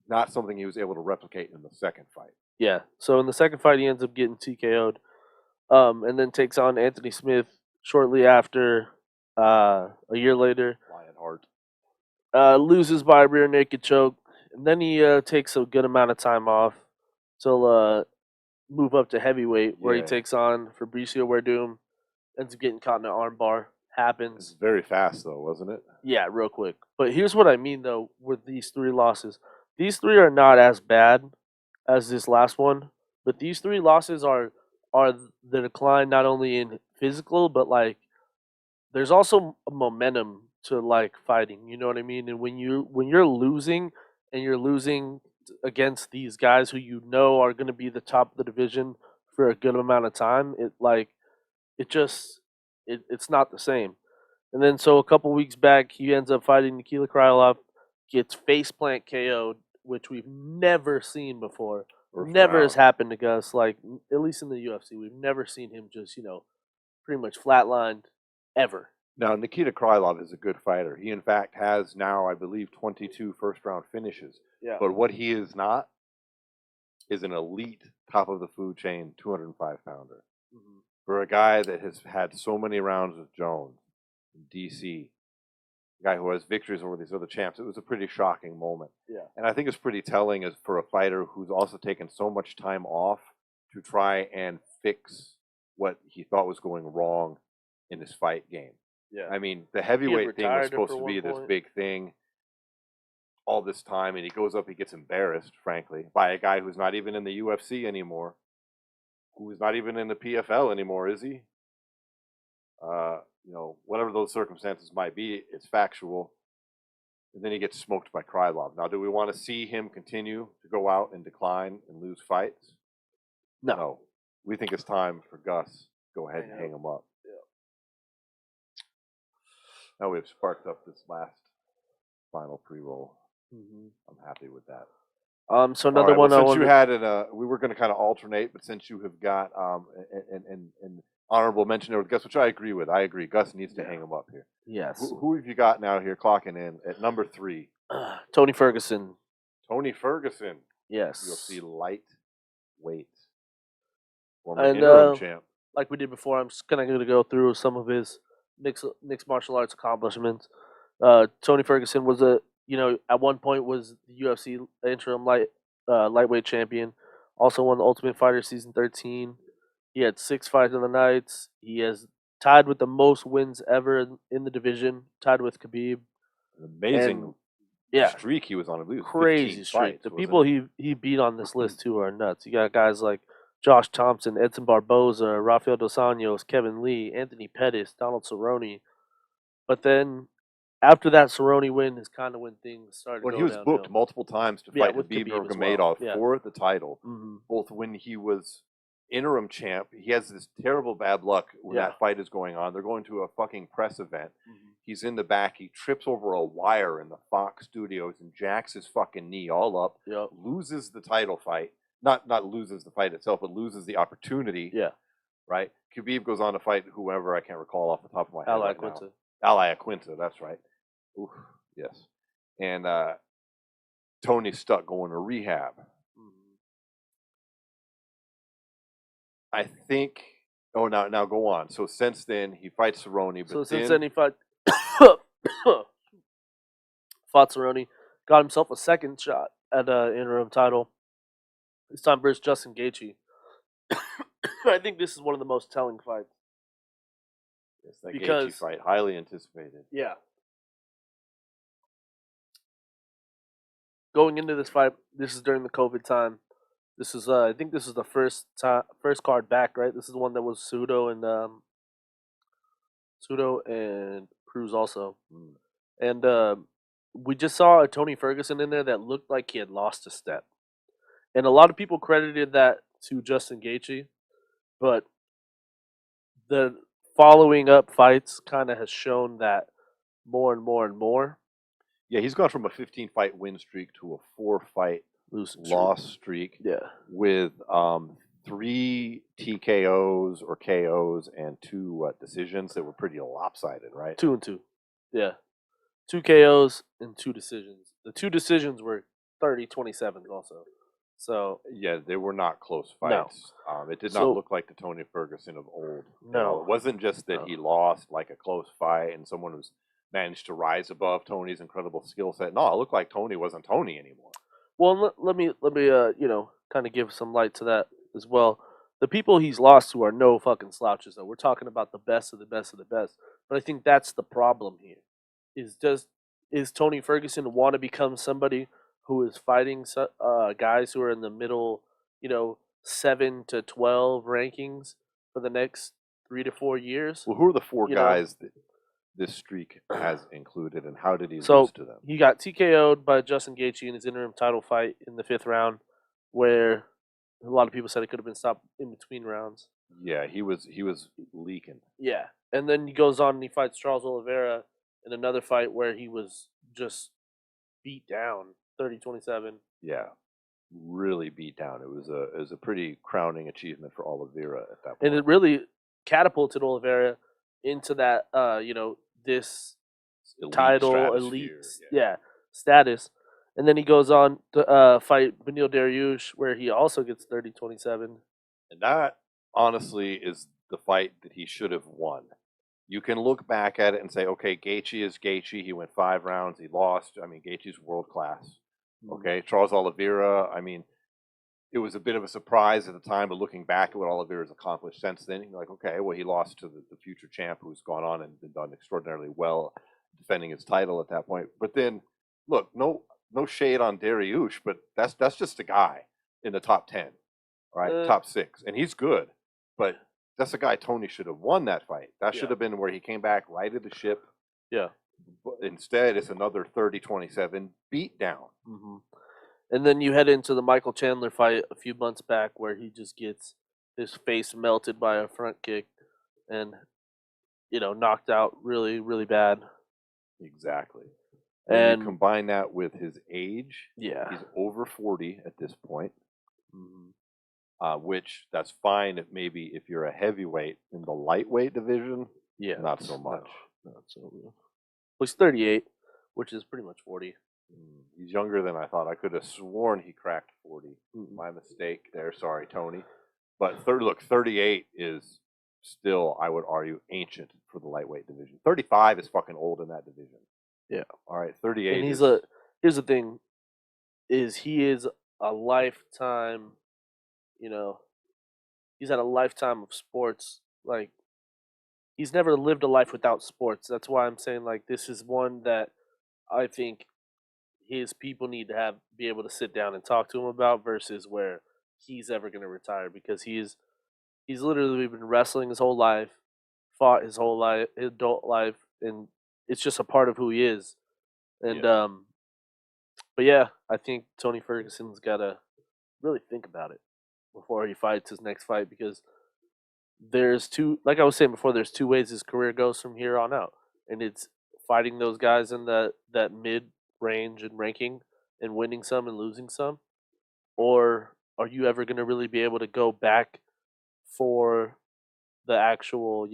not something he was able to replicate in the second fight. Yeah. So in the second fight, he ends up getting TKO'd, and then takes on Anthony Smith shortly after. A year later, Lionheart loses by a rear naked choke, and then he takes a good amount of time off till move up to heavyweight, where he takes on Fabricio Werdum, ends up getting caught in an armbar. Happens. It's very fast, though, wasn't it? Yeah, real quick. But here's what I mean, though, with these 3 losses. These 3 are not as bad as this last one, but these 3 losses are the decline not only in physical, but there's also a momentum to fighting. You know what I mean? And when you're losing and you're losing against these guys who are going to be the top of the division for a good amount of time, it's not the same. And then so a couple weeks back, he ends up fighting Nikita Krylov, gets faceplant KO'd, which we've never seen before. Never has happened to Gus. At least in the UFC, we've never seen him just pretty much flatlined. Ever. Now, Nikita Krylov is a good fighter. He, in fact, has now, I believe, 22 first-round finishes. Yeah. But what he is not is an elite, top-of-the-food chain 205-pounder. Mm-hmm. For a guy that has had so many rounds with Jones, DC, guy who has victories over these other champs. It was a pretty shocking moment. Yeah. And I think it's pretty telling as for a fighter who's also taken so much time off to try and fix what he thought was going wrong in his fight game. Yeah. I mean, the heavyweight thing was retired supposed for to be one this point. big thing all this time, and he goes up, he gets embarrassed, frankly, by a guy who's not even in the UFC anymore, who's not even in the PFL anymore, is he? You know, whatever those circumstances might be, it's factual. And then he gets smoked by Krylov. Now, do we want to see him continue to go out and decline and lose fights? No. We think it's time for Gus to go ahead and hang him up. Yeah. Now we've sparked up this last final pre-roll. Mm-hmm. I'm happy with that. So another one. Well, since you had it, we were going to kind of alternate, but since you have got an honorable mention there with Gus, which I agree with. I agree. Gus needs to hang him up here. Yes. Who have you got now here clocking in at number 3? Tony Ferguson. Tony Ferguson. Yes. UFC lightweight. And interim champ. like we did before, I'm just going to go through some of his mixed martial arts accomplishments. Tony Ferguson was at one point was the UFC interim lightweight champion. Also won the Ultimate Fighter season 13. He had 6 fights in the nights. He has tied with the most wins ever in the division, tied with Khabib. An amazing streak he was on. I believe crazy streak. Fights, the people he beat on this list too are nuts. You got guys like Josh Thompson, Edson Barboza, Rafael Dos Anjos, Kevin Lee, Anthony Pettis, Donald Cerrone. But then after that Cerrone win is kind of when things started. When he was booked multiple times to fight Khabib Nurmagomedov for the title, both when he was interim champ, he has this terrible bad luck when that fight is going on. They're going to a fucking press event. He's in the back. He trips over a wire in the Fox studios and jacks his fucking knee all up. Loses the title fight. Not loses the fight itself, but loses the opportunity. Right? Khabib goes on to fight whoever, I can't recall off the top of my head. Ally Aquinta, that's right. Oof, yes. And Tony's stuck going to rehab. I think. Oh, now go on. So since then he fights Cerrone. But since then he fought Cerrone, got himself a second shot at an interim title. This time versus Justin Gaethje. I think this is one of the most telling fights. Yes, that Gaethje fight, highly anticipated. Yeah. Going into this fight, this is during the COVID time. This is, I think, this is the first card back, right? This is the one that was Cejudo and Cruz also, and we just saw a Tony Ferguson in there that looked like he had lost a step, and a lot of people credited that to Justin Gaethje, but the following up fights kind of has shown that more and more and more. Yeah, he's gone from a 15-fight win streak to a 4-fight loss streak. Yeah, with 3 TKOs or KOs and 2 decisions that were pretty lopsided, right? 2 and 2. Yeah, 2 KOs and 2 decisions. The 2 decisions were 30-27 also. So yeah, they were not close fights. No. It did not look like the Tony Ferguson of old. No, it wasn't just that he lost like a close fight and someone who's managed to rise above Tony's incredible skill set. No, it looked like Tony wasn't Tony anymore. Well, let me kind of give some light to that as well. The people he's lost to are no fucking slouches, though. We're talking about the best of the best of the best. But I think that's the problem here. Is Tony Ferguson want to become somebody who is fighting guys who are in the middle, 7 to 12 rankings for the next 3 to 4 years? Well, who are the 4 guys that this streak has included, and how did he lose to them? He got TKO'd by Justin Gaethje in his interim title fight in the 5th round, where a lot of people said it could have been stopped in between rounds. Yeah, he was leaking. Yeah, and then he goes on and he fights Charles Oliveira in another fight where he was just beat down, 30-27. Yeah, really beat down. It was a pretty crowning achievement for Oliveira at that point. And it really catapulted Oliveira into that, this elite title, elite, status. And then he goes on to fight Beneil Dariush, where he also gets 30-27. And that, honestly, is the fight that he should have won. you can look back at it and say, okay, Gaethje is Gaethje. He went 5 rounds. He lost. I mean, Gaethje's world class. Okay, Charles Oliveira. I mean, it was a bit of a surprise at the time, but looking back at what Oliveira's accomplished since then, you're like, okay, well, he lost to the future champ who's gone on and been done extraordinarily well defending his title at that point. But then, look, no shade on Dariush, but that's just a guy in the top 10, right? Top 6, and he's good, but that's a guy Tony should have won that fight. That should have been where he came back, righted the ship. Yeah. But instead, it's another 30-27 beatdown. Mm-hmm. And then you head into the Michael Chandler fight a few months back where he just gets his face melted by a front kick and, knocked out really, really bad. Exactly. And you combine that with his age. Yeah. He's over 40 at this point, which that's fine if you're a heavyweight. In the lightweight division, not so much. No, not so real. Well, he's 38, which is pretty much 40. He's younger than I thought. I could have sworn he cracked 40. My mistake there. Sorry, Tony. But 38 is still, I would argue, ancient for the lightweight division. 35 is fucking old in that division. Yeah. All right, 38. And here's the thing, is he is a lifetime, he's had a lifetime of sports. Like, he's never lived a life without sports. That's why I'm saying, like, this is one that I think his people need to be able to sit down and talk to him about versus where he's ever going to retire, because he's literally been wrestling his whole life, fought his whole life, his adult life, and it's just a part of who he is. And but yeah, I think Tony Ferguson's got to really think about it before he fights his next fight, because there's like I was saying before, there's 2 ways his career goes from here on out, and it's fighting those guys in that mid range and ranking and winning some and losing some, or are you ever going to really be able to go back for the actual,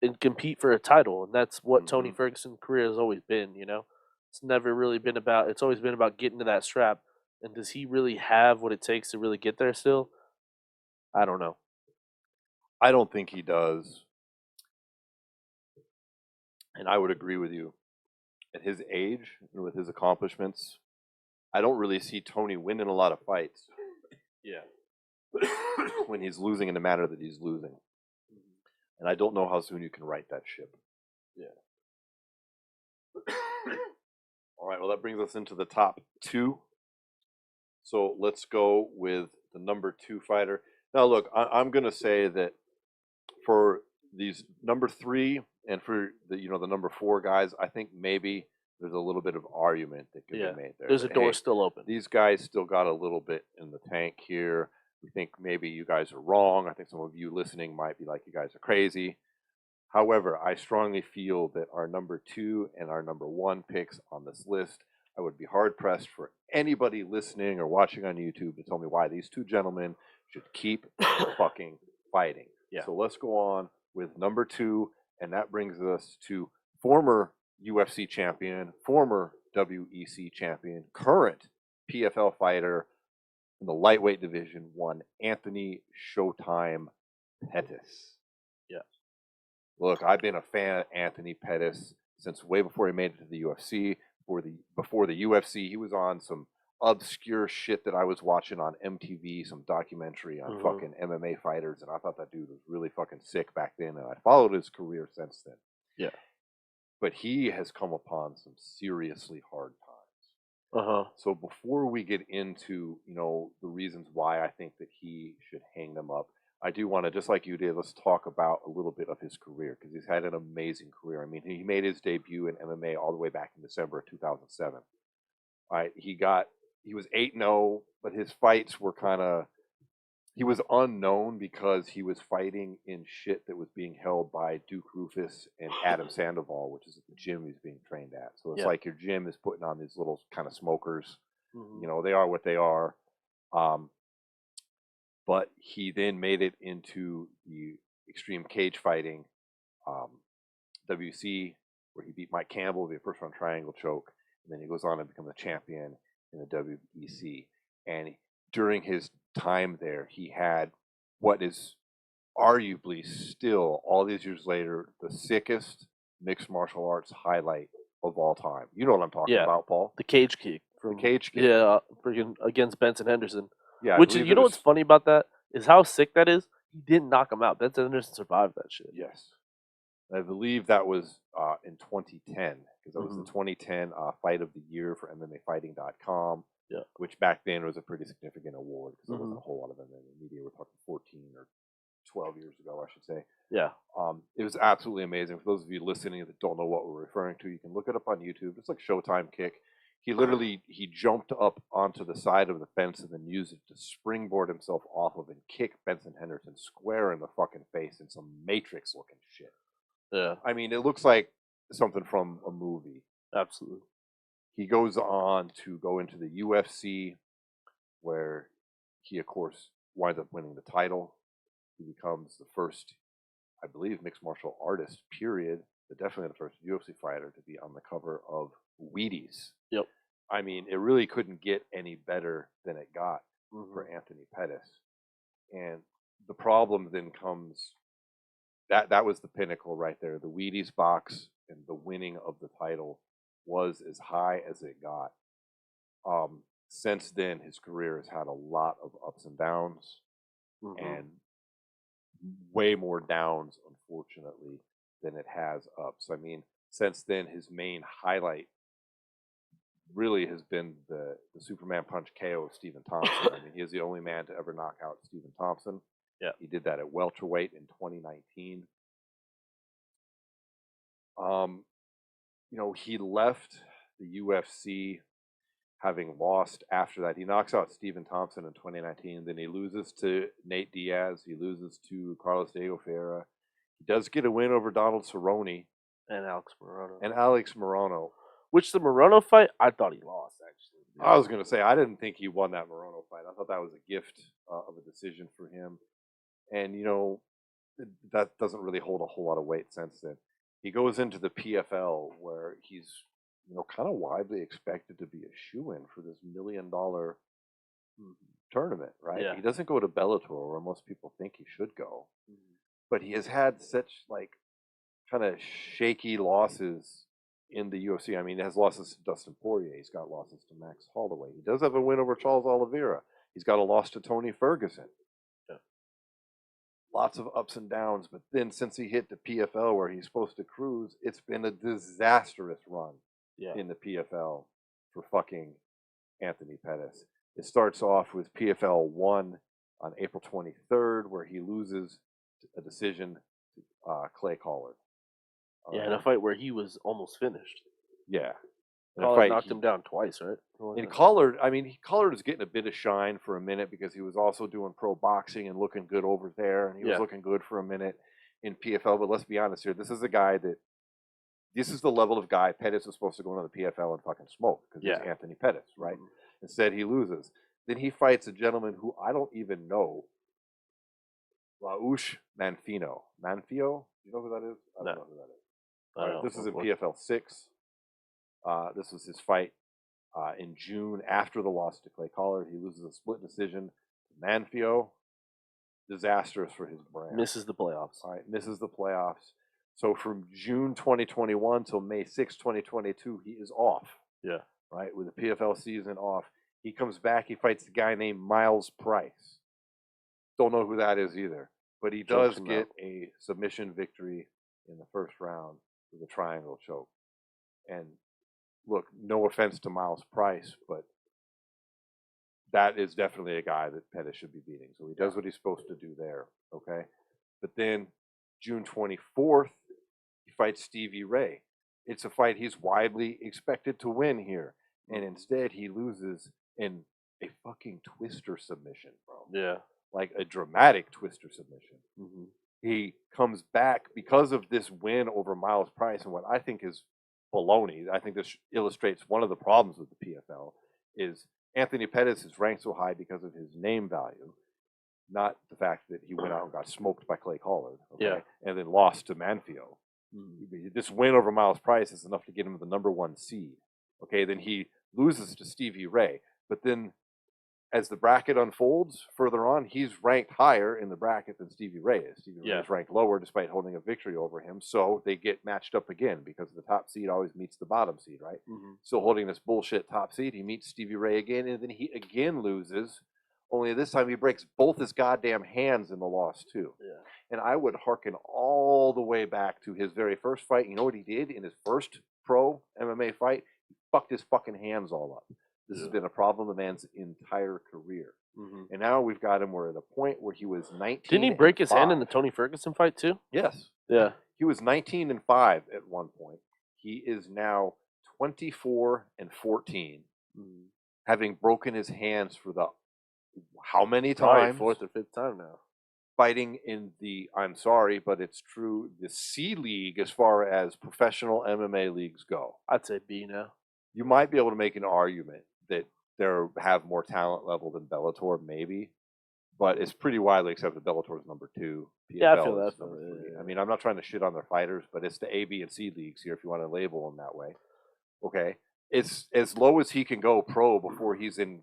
and compete for a title? And that's what Tony Ferguson's career has always been. It's never really been about, it's always been about getting to that strap. And does he really have what it takes to really get there still? I don't know. I don't think he does. And I would agree with you. At his age and with his accomplishments, I don't really see Tony winning a lot of fights. Yeah. When he's losing in the manner that he's losing. And I don't know how soon you can right that ship. Yeah. All right, well, that brings us into the top 2. So let's go with the number 2 fighter. Now, look, I'm going to say that for these number 3 and for the the number 4 guys, I think maybe there's a little bit of argument that could be made there. There's a door still open. These guys still got a little bit in the tank here. We think maybe you guys are wrong. I think some of you listening might be like, you guys are crazy. However, I strongly feel that our number 2 and our number 1 picks on this list, I would be hard-pressed for anybody listening or watching on YouTube to tell me why these 2 gentlemen should keep fucking fighting. Yeah. So let's go on with number 2, and that brings us to former UFC champion, former WEC champion, current PFL fighter in the lightweight division, one Anthony Showtime Pettis. Yeah. Look, I've been a fan of Anthony Pettis since way before he made it to the UFC. Before the UFC, he was on some obscure shit that I was watching on MTV, some documentary on fucking MMA fighters, and I thought that dude was really fucking sick back then, and I followed his career since then. Yeah. But he has come upon some seriously hard times. So before we get into, the reasons why I think that he should hang them up, I do want to, just like you did, let's talk about a little bit of his career, because he's had an amazing career. I mean, he made his debut in MMA all the way back in December of 2007. All right, he was 8-0, but his fights were he was unknown because he was fighting in shit that was being held by Duke Rufus and Adam Sandoval, which is the gym he's being trained at. So it's like your gym is putting on these little kind of smokers. They are what they are. But he then made it into the extreme cage fighting WC, where he beat Mike Campbell via first round triangle choke. And then he goes on to become the champion in the WEC. And during his time there, he had what is arguably still, all these years later, the sickest mixed martial arts highlight of all time. You know what I'm talking Yeah. about, Paul? The cage kick. The cage kick. Yeah, freaking against Benson Henderson. Yeah, I Which, believe you it know was- what's funny about that? Is how sick that is. He didn't knock him out. Benson Henderson survived that shit. Yes. I believe that was in 2010, because that was the 2010 Fight of the Year for MMAfighting.com, Yeah. which back then was a pretty significant award, because there wasn't a Mhm. whole lot of MMA media. We're talking 14 or 12 years ago, I should say. Yeah. It was absolutely amazing. For those of you listening that don't know what we're referring to, you can look it up on YouTube. It's like Showtime kick. He jumped up onto the side of the fence and then used it to springboard himself off of and kick Benson Henderson square in the fucking face in some Matrix looking shit. Yeah. I mean, it looks like something from a movie. Absolutely. He goes on to go into the UFC, where he, of course, winds up winning the title. He becomes the first, I believe, mixed martial artist, period, but definitely the first UFC fighter to be on the cover of Wheaties. Yep. I mean, it really couldn't get any better than it got for Mhm. Anthony Pettis. And the problem then comes, that was the pinnacle right there. The Wheaties box and the winning of the title was as high as it got. Since then, his career has had a lot of ups and downs, Mhm. and way more downs, unfortunately, than it has ups. I mean, since then, his main highlight really has been the Superman punch KO of Stephen Thompson. I mean, he is the only man to ever knock out Stephen Thompson. Yeah. He did that at welterweight in 2019. He left the UFC having lost after that. He knocks out Stephen Thompson in 2019. Then he loses to Nate Diaz. He loses to Carlos Diego Ferreira. He does get a win over Donald Cerrone And Alex Morono. and Alex Morono. Which the Morono fight, I thought he lost, actually. I was going to say, I didn't think he won that Morono fight. I thought that was a gift of a decision for him. And, that doesn't really hold a whole lot of weight since then. He goes into the PFL, where he's, kind of widely expected to be a shoo-in for this $1 million tournament, right? Yeah. He doesn't go to Bellator, where most people think he should go. But he has had such, kind of shaky losses in the UFC. I mean, he has losses to Dustin Poirier. He's got losses to Max Holloway. He does have a win over Charles Oliveira. He's got a loss to Tony Ferguson. Yeah. Lots of ups and downs. But then since he hit the PFL, where he's supposed to cruise, it's been a disastrous run in the PFL for fucking Anthony Pettis. It starts off with PFL 1 on April 23rd, where he loses a decision to Clay Collard. Yeah, in a fight where he was almost finished. Yeah. In a Collard fight, knocked him down twice, right? In Collard, Collard was getting a bit of shine for a minute because he was also doing pro boxing and looking good over there, and he was looking good for a minute in PFL. But let's be honest here, this is the level of guy Pettis is supposed to go into the PFL and fucking smoke, because he's Anthony Pettis, right? Instead, he loses. Then he fights a gentleman who I don't even know, Raush Manfio. Manfio? You know who that is? I don't know who that is. All right, this is in PFL 6. This was his fight in June after the loss to Clay Collard. He loses a split decision to Manfio. Disastrous for his brand. Misses the playoffs. All right, misses the playoffs. So from June 2021 till May 6, 2022, he is off. Yeah. Right, with the PFL season off. He comes back. He fights a guy named Miles Price. Don't know who that is either. But he does get a submission victory in the first round with a triangle choke. And look, no offense to Miles Price, but that is definitely a guy that Pettis should be beating. So he does what he's supposed to do there, okay? But then June 24th, he fights Stevie Ray. It's a fight he's widely expected to win here. And instead, he loses in a fucking twister submission, bro. Yeah. Like a dramatic twister submission. Mm-hmm. He comes back because of this win over Miles Price, and what I think is baloney. I think this illustrates one of the problems with the PFL is Anthony Pettis is ranked so high because of his name value, not the fact that he went out and got smoked by Clay Collard, and then lost to Manfio. This win over Miles Price is enough to get him the #1 seed. Okay, then he loses to Stevie Ray, but then as the bracket unfolds further on, he's ranked higher in the bracket than Stevie Ray is. Stevie Ray is ranked lower despite holding a victory over him. So they get matched up again because the top seed always meets the bottom seed, right? Still holding this bullshit top seed. He meets Stevie Ray again, and then he again loses. Only this time he breaks both his goddamn hands in the loss, too. Yeah. And I would hearken all the way back to his very first fight. You know what he did in his first pro MMA fight? He fucked his fucking hands all up. This has been a problem of the man's entire career. And now we've got him. We're at a point where he was 19. Didn't he break his hand in the Tony Ferguson fight too? Yes. Yeah. He was 19-5 at one point. He is now 24-14, having broken his hands for the how many times? Fourth or fifth time now. Fighting in the, I'm sorry, but it's true, the C League as far as professional MMA leagues go. I'd say B now. You might be able to make an argument that they have more talent level than Bellator, maybe, but it's pretty widely accepted Bellator's number 2. PFL Yeah, I feel is that. number 3. I mean, I'm not trying to shit on their fighters, but it's the A, B, and C leagues here, if you want to label them that way. Okay, it's as low as he can go pro before he's in,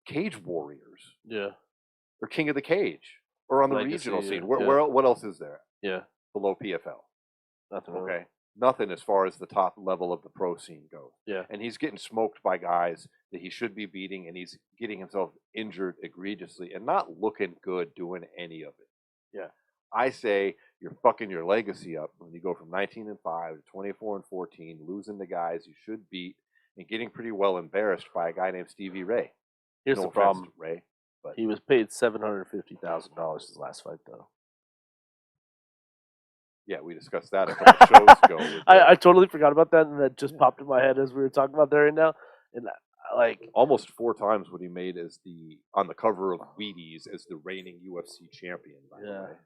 Cage Warriors. Yeah. Or King of the Cage, or on the Legacy, regional scene. yeah. What else is there? Yeah. Below PFL. Nothing. Okay. Really. Nothing as far as the top level of the pro scene goes. Yeah. And he's getting smoked by guys that he should be beating, and he's getting himself injured egregiously and not looking good doing any of it. Yeah. I say you're fucking your legacy up when you go from 19-5 to 24-14, losing the guys you should beat, and getting pretty well embarrassed by a guy named Stevie Ray. Here's the problem, Ray. But he was paid $750,000 his last fight, though. Yeah, we discussed that a couple shows ago. I totally forgot about that, and that just popped in my head as we were talking about that right now. And almost 4 times what he made as on the cover of Wheaties as the reigning UFC champion. By the way.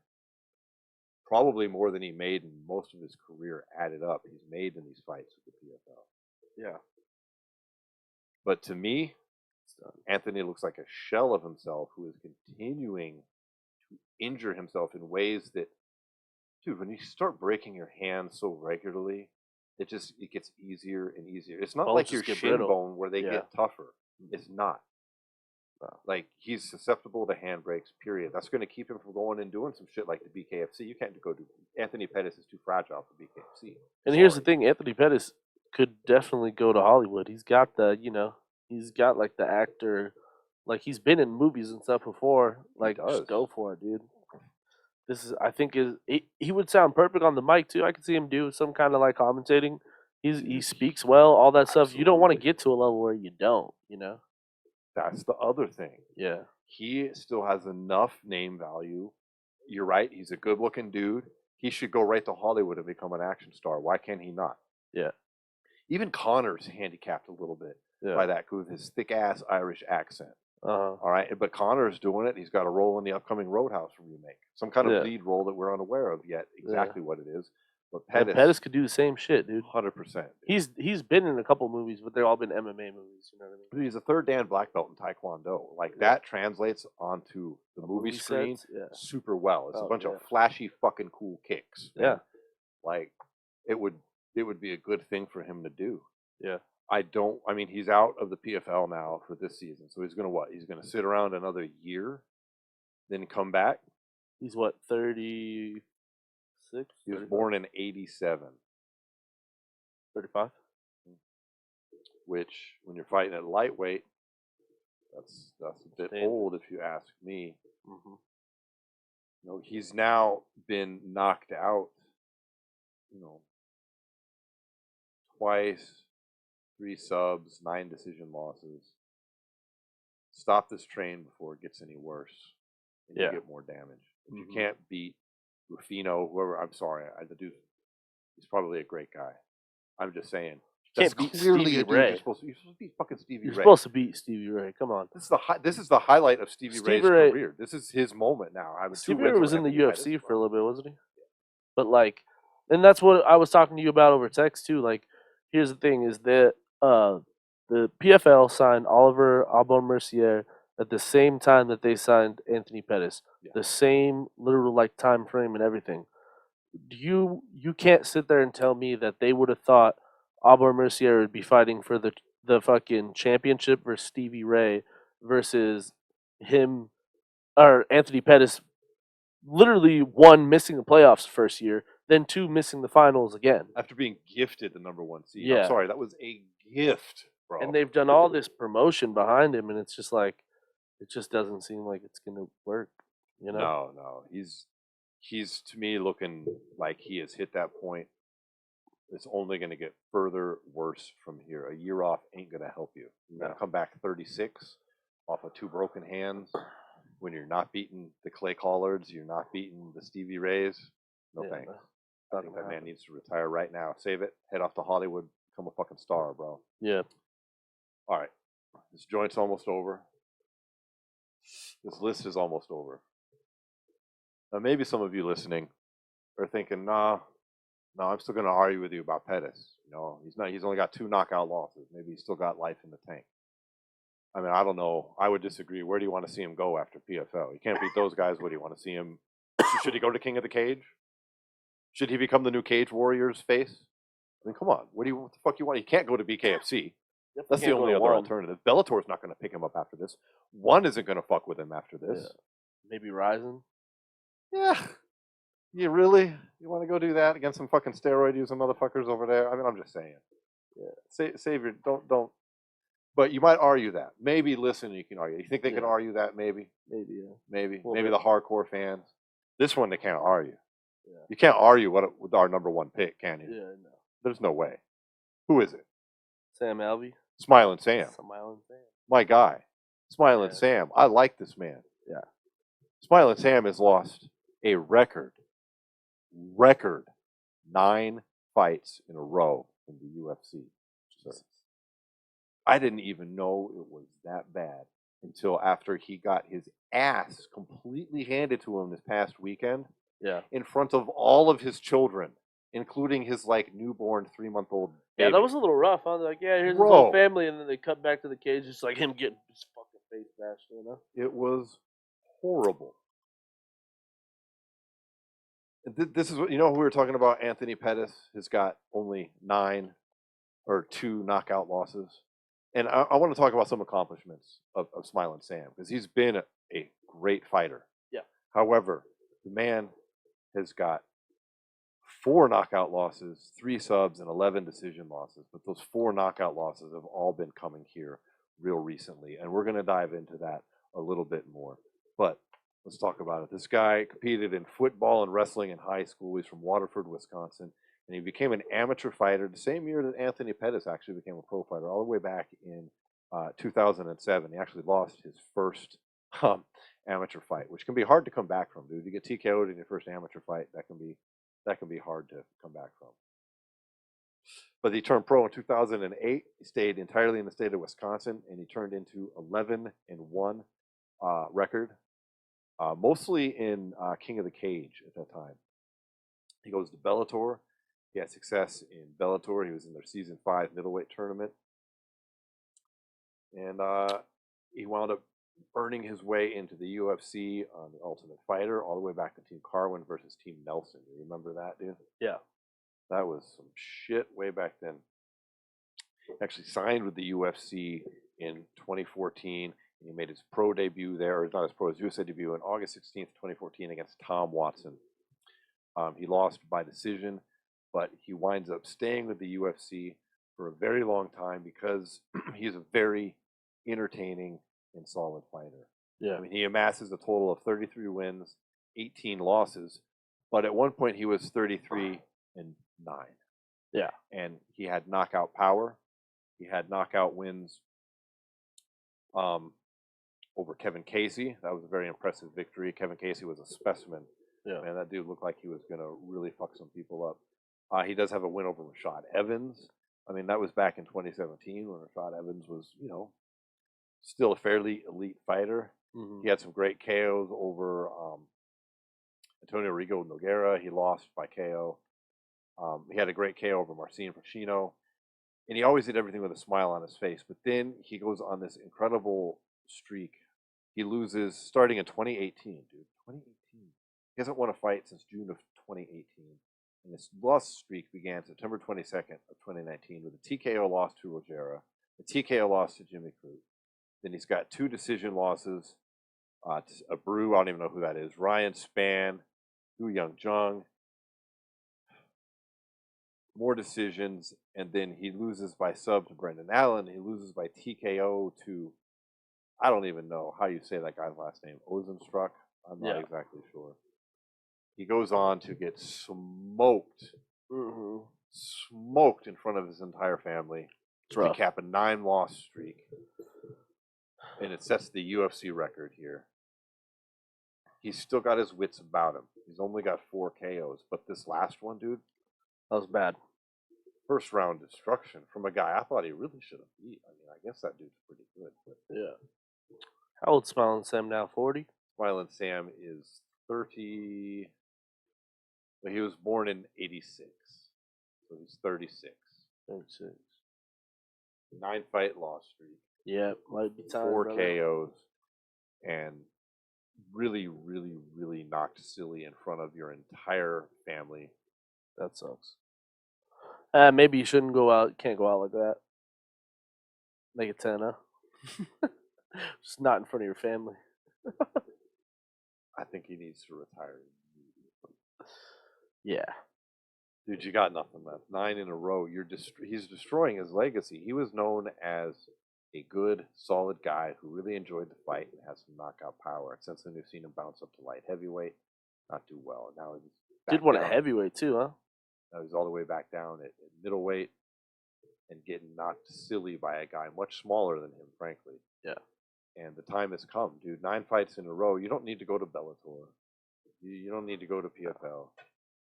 Probably more than he made in most of his career added up. He's made in these fights with the PFL. Yeah. But to me, Anthony looks like a shell of himself who is continuing to injure himself in ways that, dude, when you start breaking your hand so regularly, it gets easier and easier. It's not Bones like your get shin brittle. bone where they get tougher. It's not. Like, he's susceptible to hand breaks, period. That's going to keep him from going and doing some shit like the BKFC. You can't go do Anthony Pettis is too fragile for BKFC. And here's the thing, Anthony Pettis could definitely go to Hollywood. He's got he's got like the actor, like he's been in movies and stuff before. Like, just go for it, dude. He would sound perfect on the mic too. I could see him do some kind of like commentating. He speaks well, all that stuff. You don't want to get to a level where you don't, That's the other thing. Yeah. He still has enough name value. You're right. He's a good-looking dude. He should go right to Hollywood and become an action star. Why can't he not? Yeah. Even Connor's handicapped a little bit by that with his thick-ass Irish accent. All right, but Connor's doing it. He's got a role in the upcoming Roadhouse remake. Some kind of lead role that we're unaware of yet exactly what it is. But Pettis could do the same shit, dude. 100%. He's been in a couple movies, but they've all been MMA movies. You know what I mean? He's a 3rd Dan black belt in Taekwondo. Like that translates onto the movie screen super well. It's a bunch of flashy, fucking cool kicks. Yeah, like it would be a good thing for him to do. Yeah. I mean, he's out of the PFL now for this season. So he's going to what? He's going to sit around another year, then come back. He's what, 36? He was born in 87. 35? Which, when you're fighting at lightweight, that's a bit old if you ask me. He's now been knocked out, twice, 3 subs, 9 decision losses. Stop this train before it gets any worse, and you get more damage. If you can't beat Rufino, whoever, I'm sorry, the dude, he's probably a great guy. I'm just saying. Can't beat Stevie Ray. You're supposed to beat fucking Stevie Ray. You're supposed to beat Stevie Ray. Come on. This is the highlight of Stevie Ray's career. This is his moment now. Stevie Ray was in the UFC for a little bit, wasn't he? But and that's what I was talking to you about over text too. Like, here's the thing: is that the PFL signed Oliver Aubin-Mercier at the same time that they signed Anthony Pettis. The same literal time frame and everything. You can't sit there and tell me that they would have thought Aubin-Mercier would be fighting for the fucking championship versus Stevie Ray versus him or Anthony Pettis literally one missing the playoffs first year, then two missing the finals again. After being gifted the #1 seed. Yeah. I'm sorry, that was a gift, bro. And they've done all this promotion behind him, and it's just like, it just doesn't seem like it's going to work, you know? No. He's to me looking like he has hit that point. It's only going to get further worse from here. A year off ain't going to help you. You're going to come back 36 off of 2 broken hands when you're not beating the Clay Collards, you're not beating the Stevie Rays. No Yeah, thanks. no, I think that man needs to retire right now. Save it. Head off to Hollywood. Become a fucking star, bro. Yeah. All right. This joint's almost over. This list is almost over. Now, maybe some of you listening are thinking, no, I'm still going to argue with you about Pettis. You know, he's only got 2 knockout losses. Maybe he's still got life in the tank. I mean, I don't know. I would disagree. Where do you want to see him go after PFL? You can't beat those guys. What do you want to see him? Should he go to King of the Cage? Should he become the new Cage Warriors face? I mean, come on. What the fuck you want? He can't go to BKFC. That's the only other alternative. Bellator's not going to pick him up after this. One isn't going to fuck with him after this. Yeah. Maybe Ryzen? Yeah. You really? You want to go do that against some fucking steroid using motherfuckers over there? I mean, I'm just saying. Yeah. Save your don't. But you might argue that. Maybe listen, you can argue. You think they can argue that? Maybe. Maybe, yeah. Maybe. Well, maybe the hardcore fans. This one they can't argue. Yeah. You can't argue with our #1 pick, can you? Yeah, no. There's no way. Who is it? Sam Alvey? Smiling Sam. Smiling Sam. My guy. Smiling Sam. I like this man. Yeah. Smiling Sam has lost a record 9 fights in a row in the UFC. I didn't even know it was that bad until after he got his ass completely handed to him this past weekend. Yeah. In front of all of his children, including his newborn 3-month-old baby. Yeah, that was a little rough. I was like, yeah, here's his whole family, and then they cut back to the cage, just like him getting his fucking face bashed, you know? It was horrible. This is what, who we were talking about? Anthony Pettis has got only 2 knockout losses. And I want to talk about some accomplishments of Smiling Sam, because he's been a great fighter. Yeah. However, the man has got 4 knockout losses, 3 subs, and 11 decision losses. But those 4 knockout losses have all been coming here real recently. And we're going to dive into that a little bit more. But let's talk about it. This guy competed in football and wrestling in high school. He's from Waterford, Wisconsin. And he became an amateur fighter the same year that Anthony Pettis actually became a pro fighter, all the way back in 2007. He actually lost his first amateur fight, which can be hard to come back from, dude. You get TKO'd in your first amateur fight, that can be hard to come back from. But he turned pro in 2008. He stayed entirely in the state of Wisconsin, and he turned into 11-1 record, mostly in King of the Cage at that time. He goes to Bellator. He had success in Bellator. He was in their season 5 middleweight tournament, and he wound up earning his way into the UFC on the Ultimate Fighter, all the way back to Team Carwin versus Team Nelson. You remember that, dude? Yeah. That was some shit way back then. He actually signed with the UFC in 2014, and he made his pro debut there, or not his pro, his USA debut on August 16th, 2014 against Tom Watson. He lost by decision, but he winds up staying with the UFC for a very long time because he's a very entertaining and solid fighter. Yeah. I mean, he amasses a total of 33 wins, 18 losses, but at one point he was 33-9. Yeah. And he had knockout power. He had knockout wins over Kevin Casey. That was a very impressive victory. Kevin Casey was a specimen. Yeah. Man, that dude looked like he was going to really fuck some people up. He does have a win over Rashad Evans. I mean, that was back in 2017 when Rashad Evans was, still a fairly elite fighter. Mm-hmm. He had some great KOs over Antonio Rigo Nogueira. He lost by KO. He had a great KO over Marcin Pacino. And he always did everything with a smile on his face. But then he goes on this incredible streak. He loses starting in 2018, dude. 2018. He hasn't won a fight since June of 2018. And this loss streak began September 22nd of 2019 with a TKO loss to Rogera, a TKO loss to Jimmy Cruz. Then he's got 2 decision losses. A Brew, I don't even know who that is. Ryan Spann, Hu Young Jung. More decisions, and then he loses by sub to Brendan Allen. He loses by TKO to, I don't even know how you say that guy's last name. Ozenstruck? I'm not exactly sure. He goes on to get smoked. Smoked in front of his entire family to cap a 9-loss streak. And it sets the UFC record here. He's still got his wits about him. He's only got 4 KOs, but this last one, dude, that was bad. First round destruction from a guy I thought he really should have beat. I mean, I guess that dude's pretty good. But yeah. How old's Smiling Sam now? 40? Smiling Sam is 30. Well, he was born in 86. So he's 36. 36. 9-fight loss streak. Yeah, might be time. 4 KOs. And really, really, really knocked silly in front of your entire family. That sucks. Maybe you shouldn't go out. Can't go out like that. Make it 10, huh? Just not in front of your family. I think he needs to retire. Yeah. Dude, you got nothing left. 9 in a row. He's destroying his legacy. He was known as a good, solid guy who really enjoyed the fight and has some knockout power. And since then, we've seen him bounce up to light heavyweight, not do well. Now he's did want a heavyweight too, huh? Now he's all the way back down at middleweight and getting knocked silly by a guy much smaller than him, frankly. Yeah. And the time has come, dude. 9 fights in a row. You don't need to go to Bellator. You don't need to go to PFL.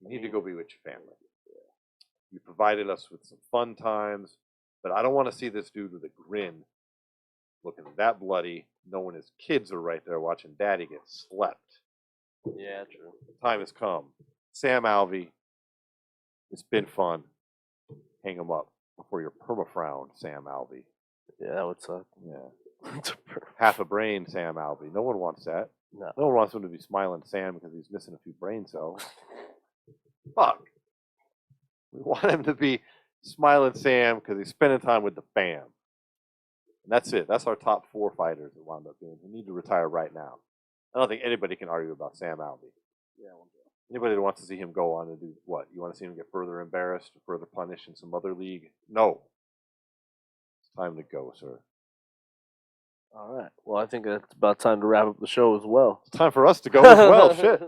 You need to go be with your family. You provided us with some fun times, but I don't want to see this dude with a grin looking that bloody, knowing his kids are right there watching daddy get slept. Yeah, true. The time has come. Sam Alvey, it's been fun. Hang him up before your perma-frown, Sam Alvey. Yeah, that would suck. Yeah. Half a brain, Sam Alvey. No one wants that. No one wants him to be Smiling Sam because he's missing a few brain cells. Fuck. We want him to be Smiling Sam because he's spending time with the fam. And that's it. That's our top 4 fighters that wound up doing. We need to retire right now. I don't think anybody can argue about Sam Alvey. Yeah. Anybody that wants to see him go on and do what? You want to see him get further embarrassed or further punished in some other league? No. It's time to go, sir. All right. Well, I think it's about time to wrap up the show as well. It's time for us to go as well. Shit.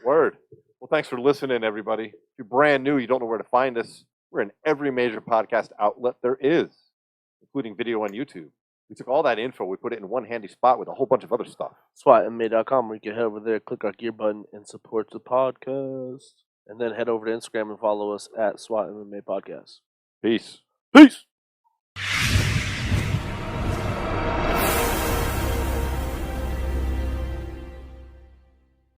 Word. Well, thanks for listening, everybody. If you're brand new, you don't know where to find us, we're in every major podcast outlet there is, including video on YouTube. We took all that info, we put it in one handy spot with a whole bunch of other stuff. SWAT MMA.com, where you can head over there, click our gear button, and support the podcast. And then head over to Instagram and follow us at SWAT MMA Podcast. Peace. Peace.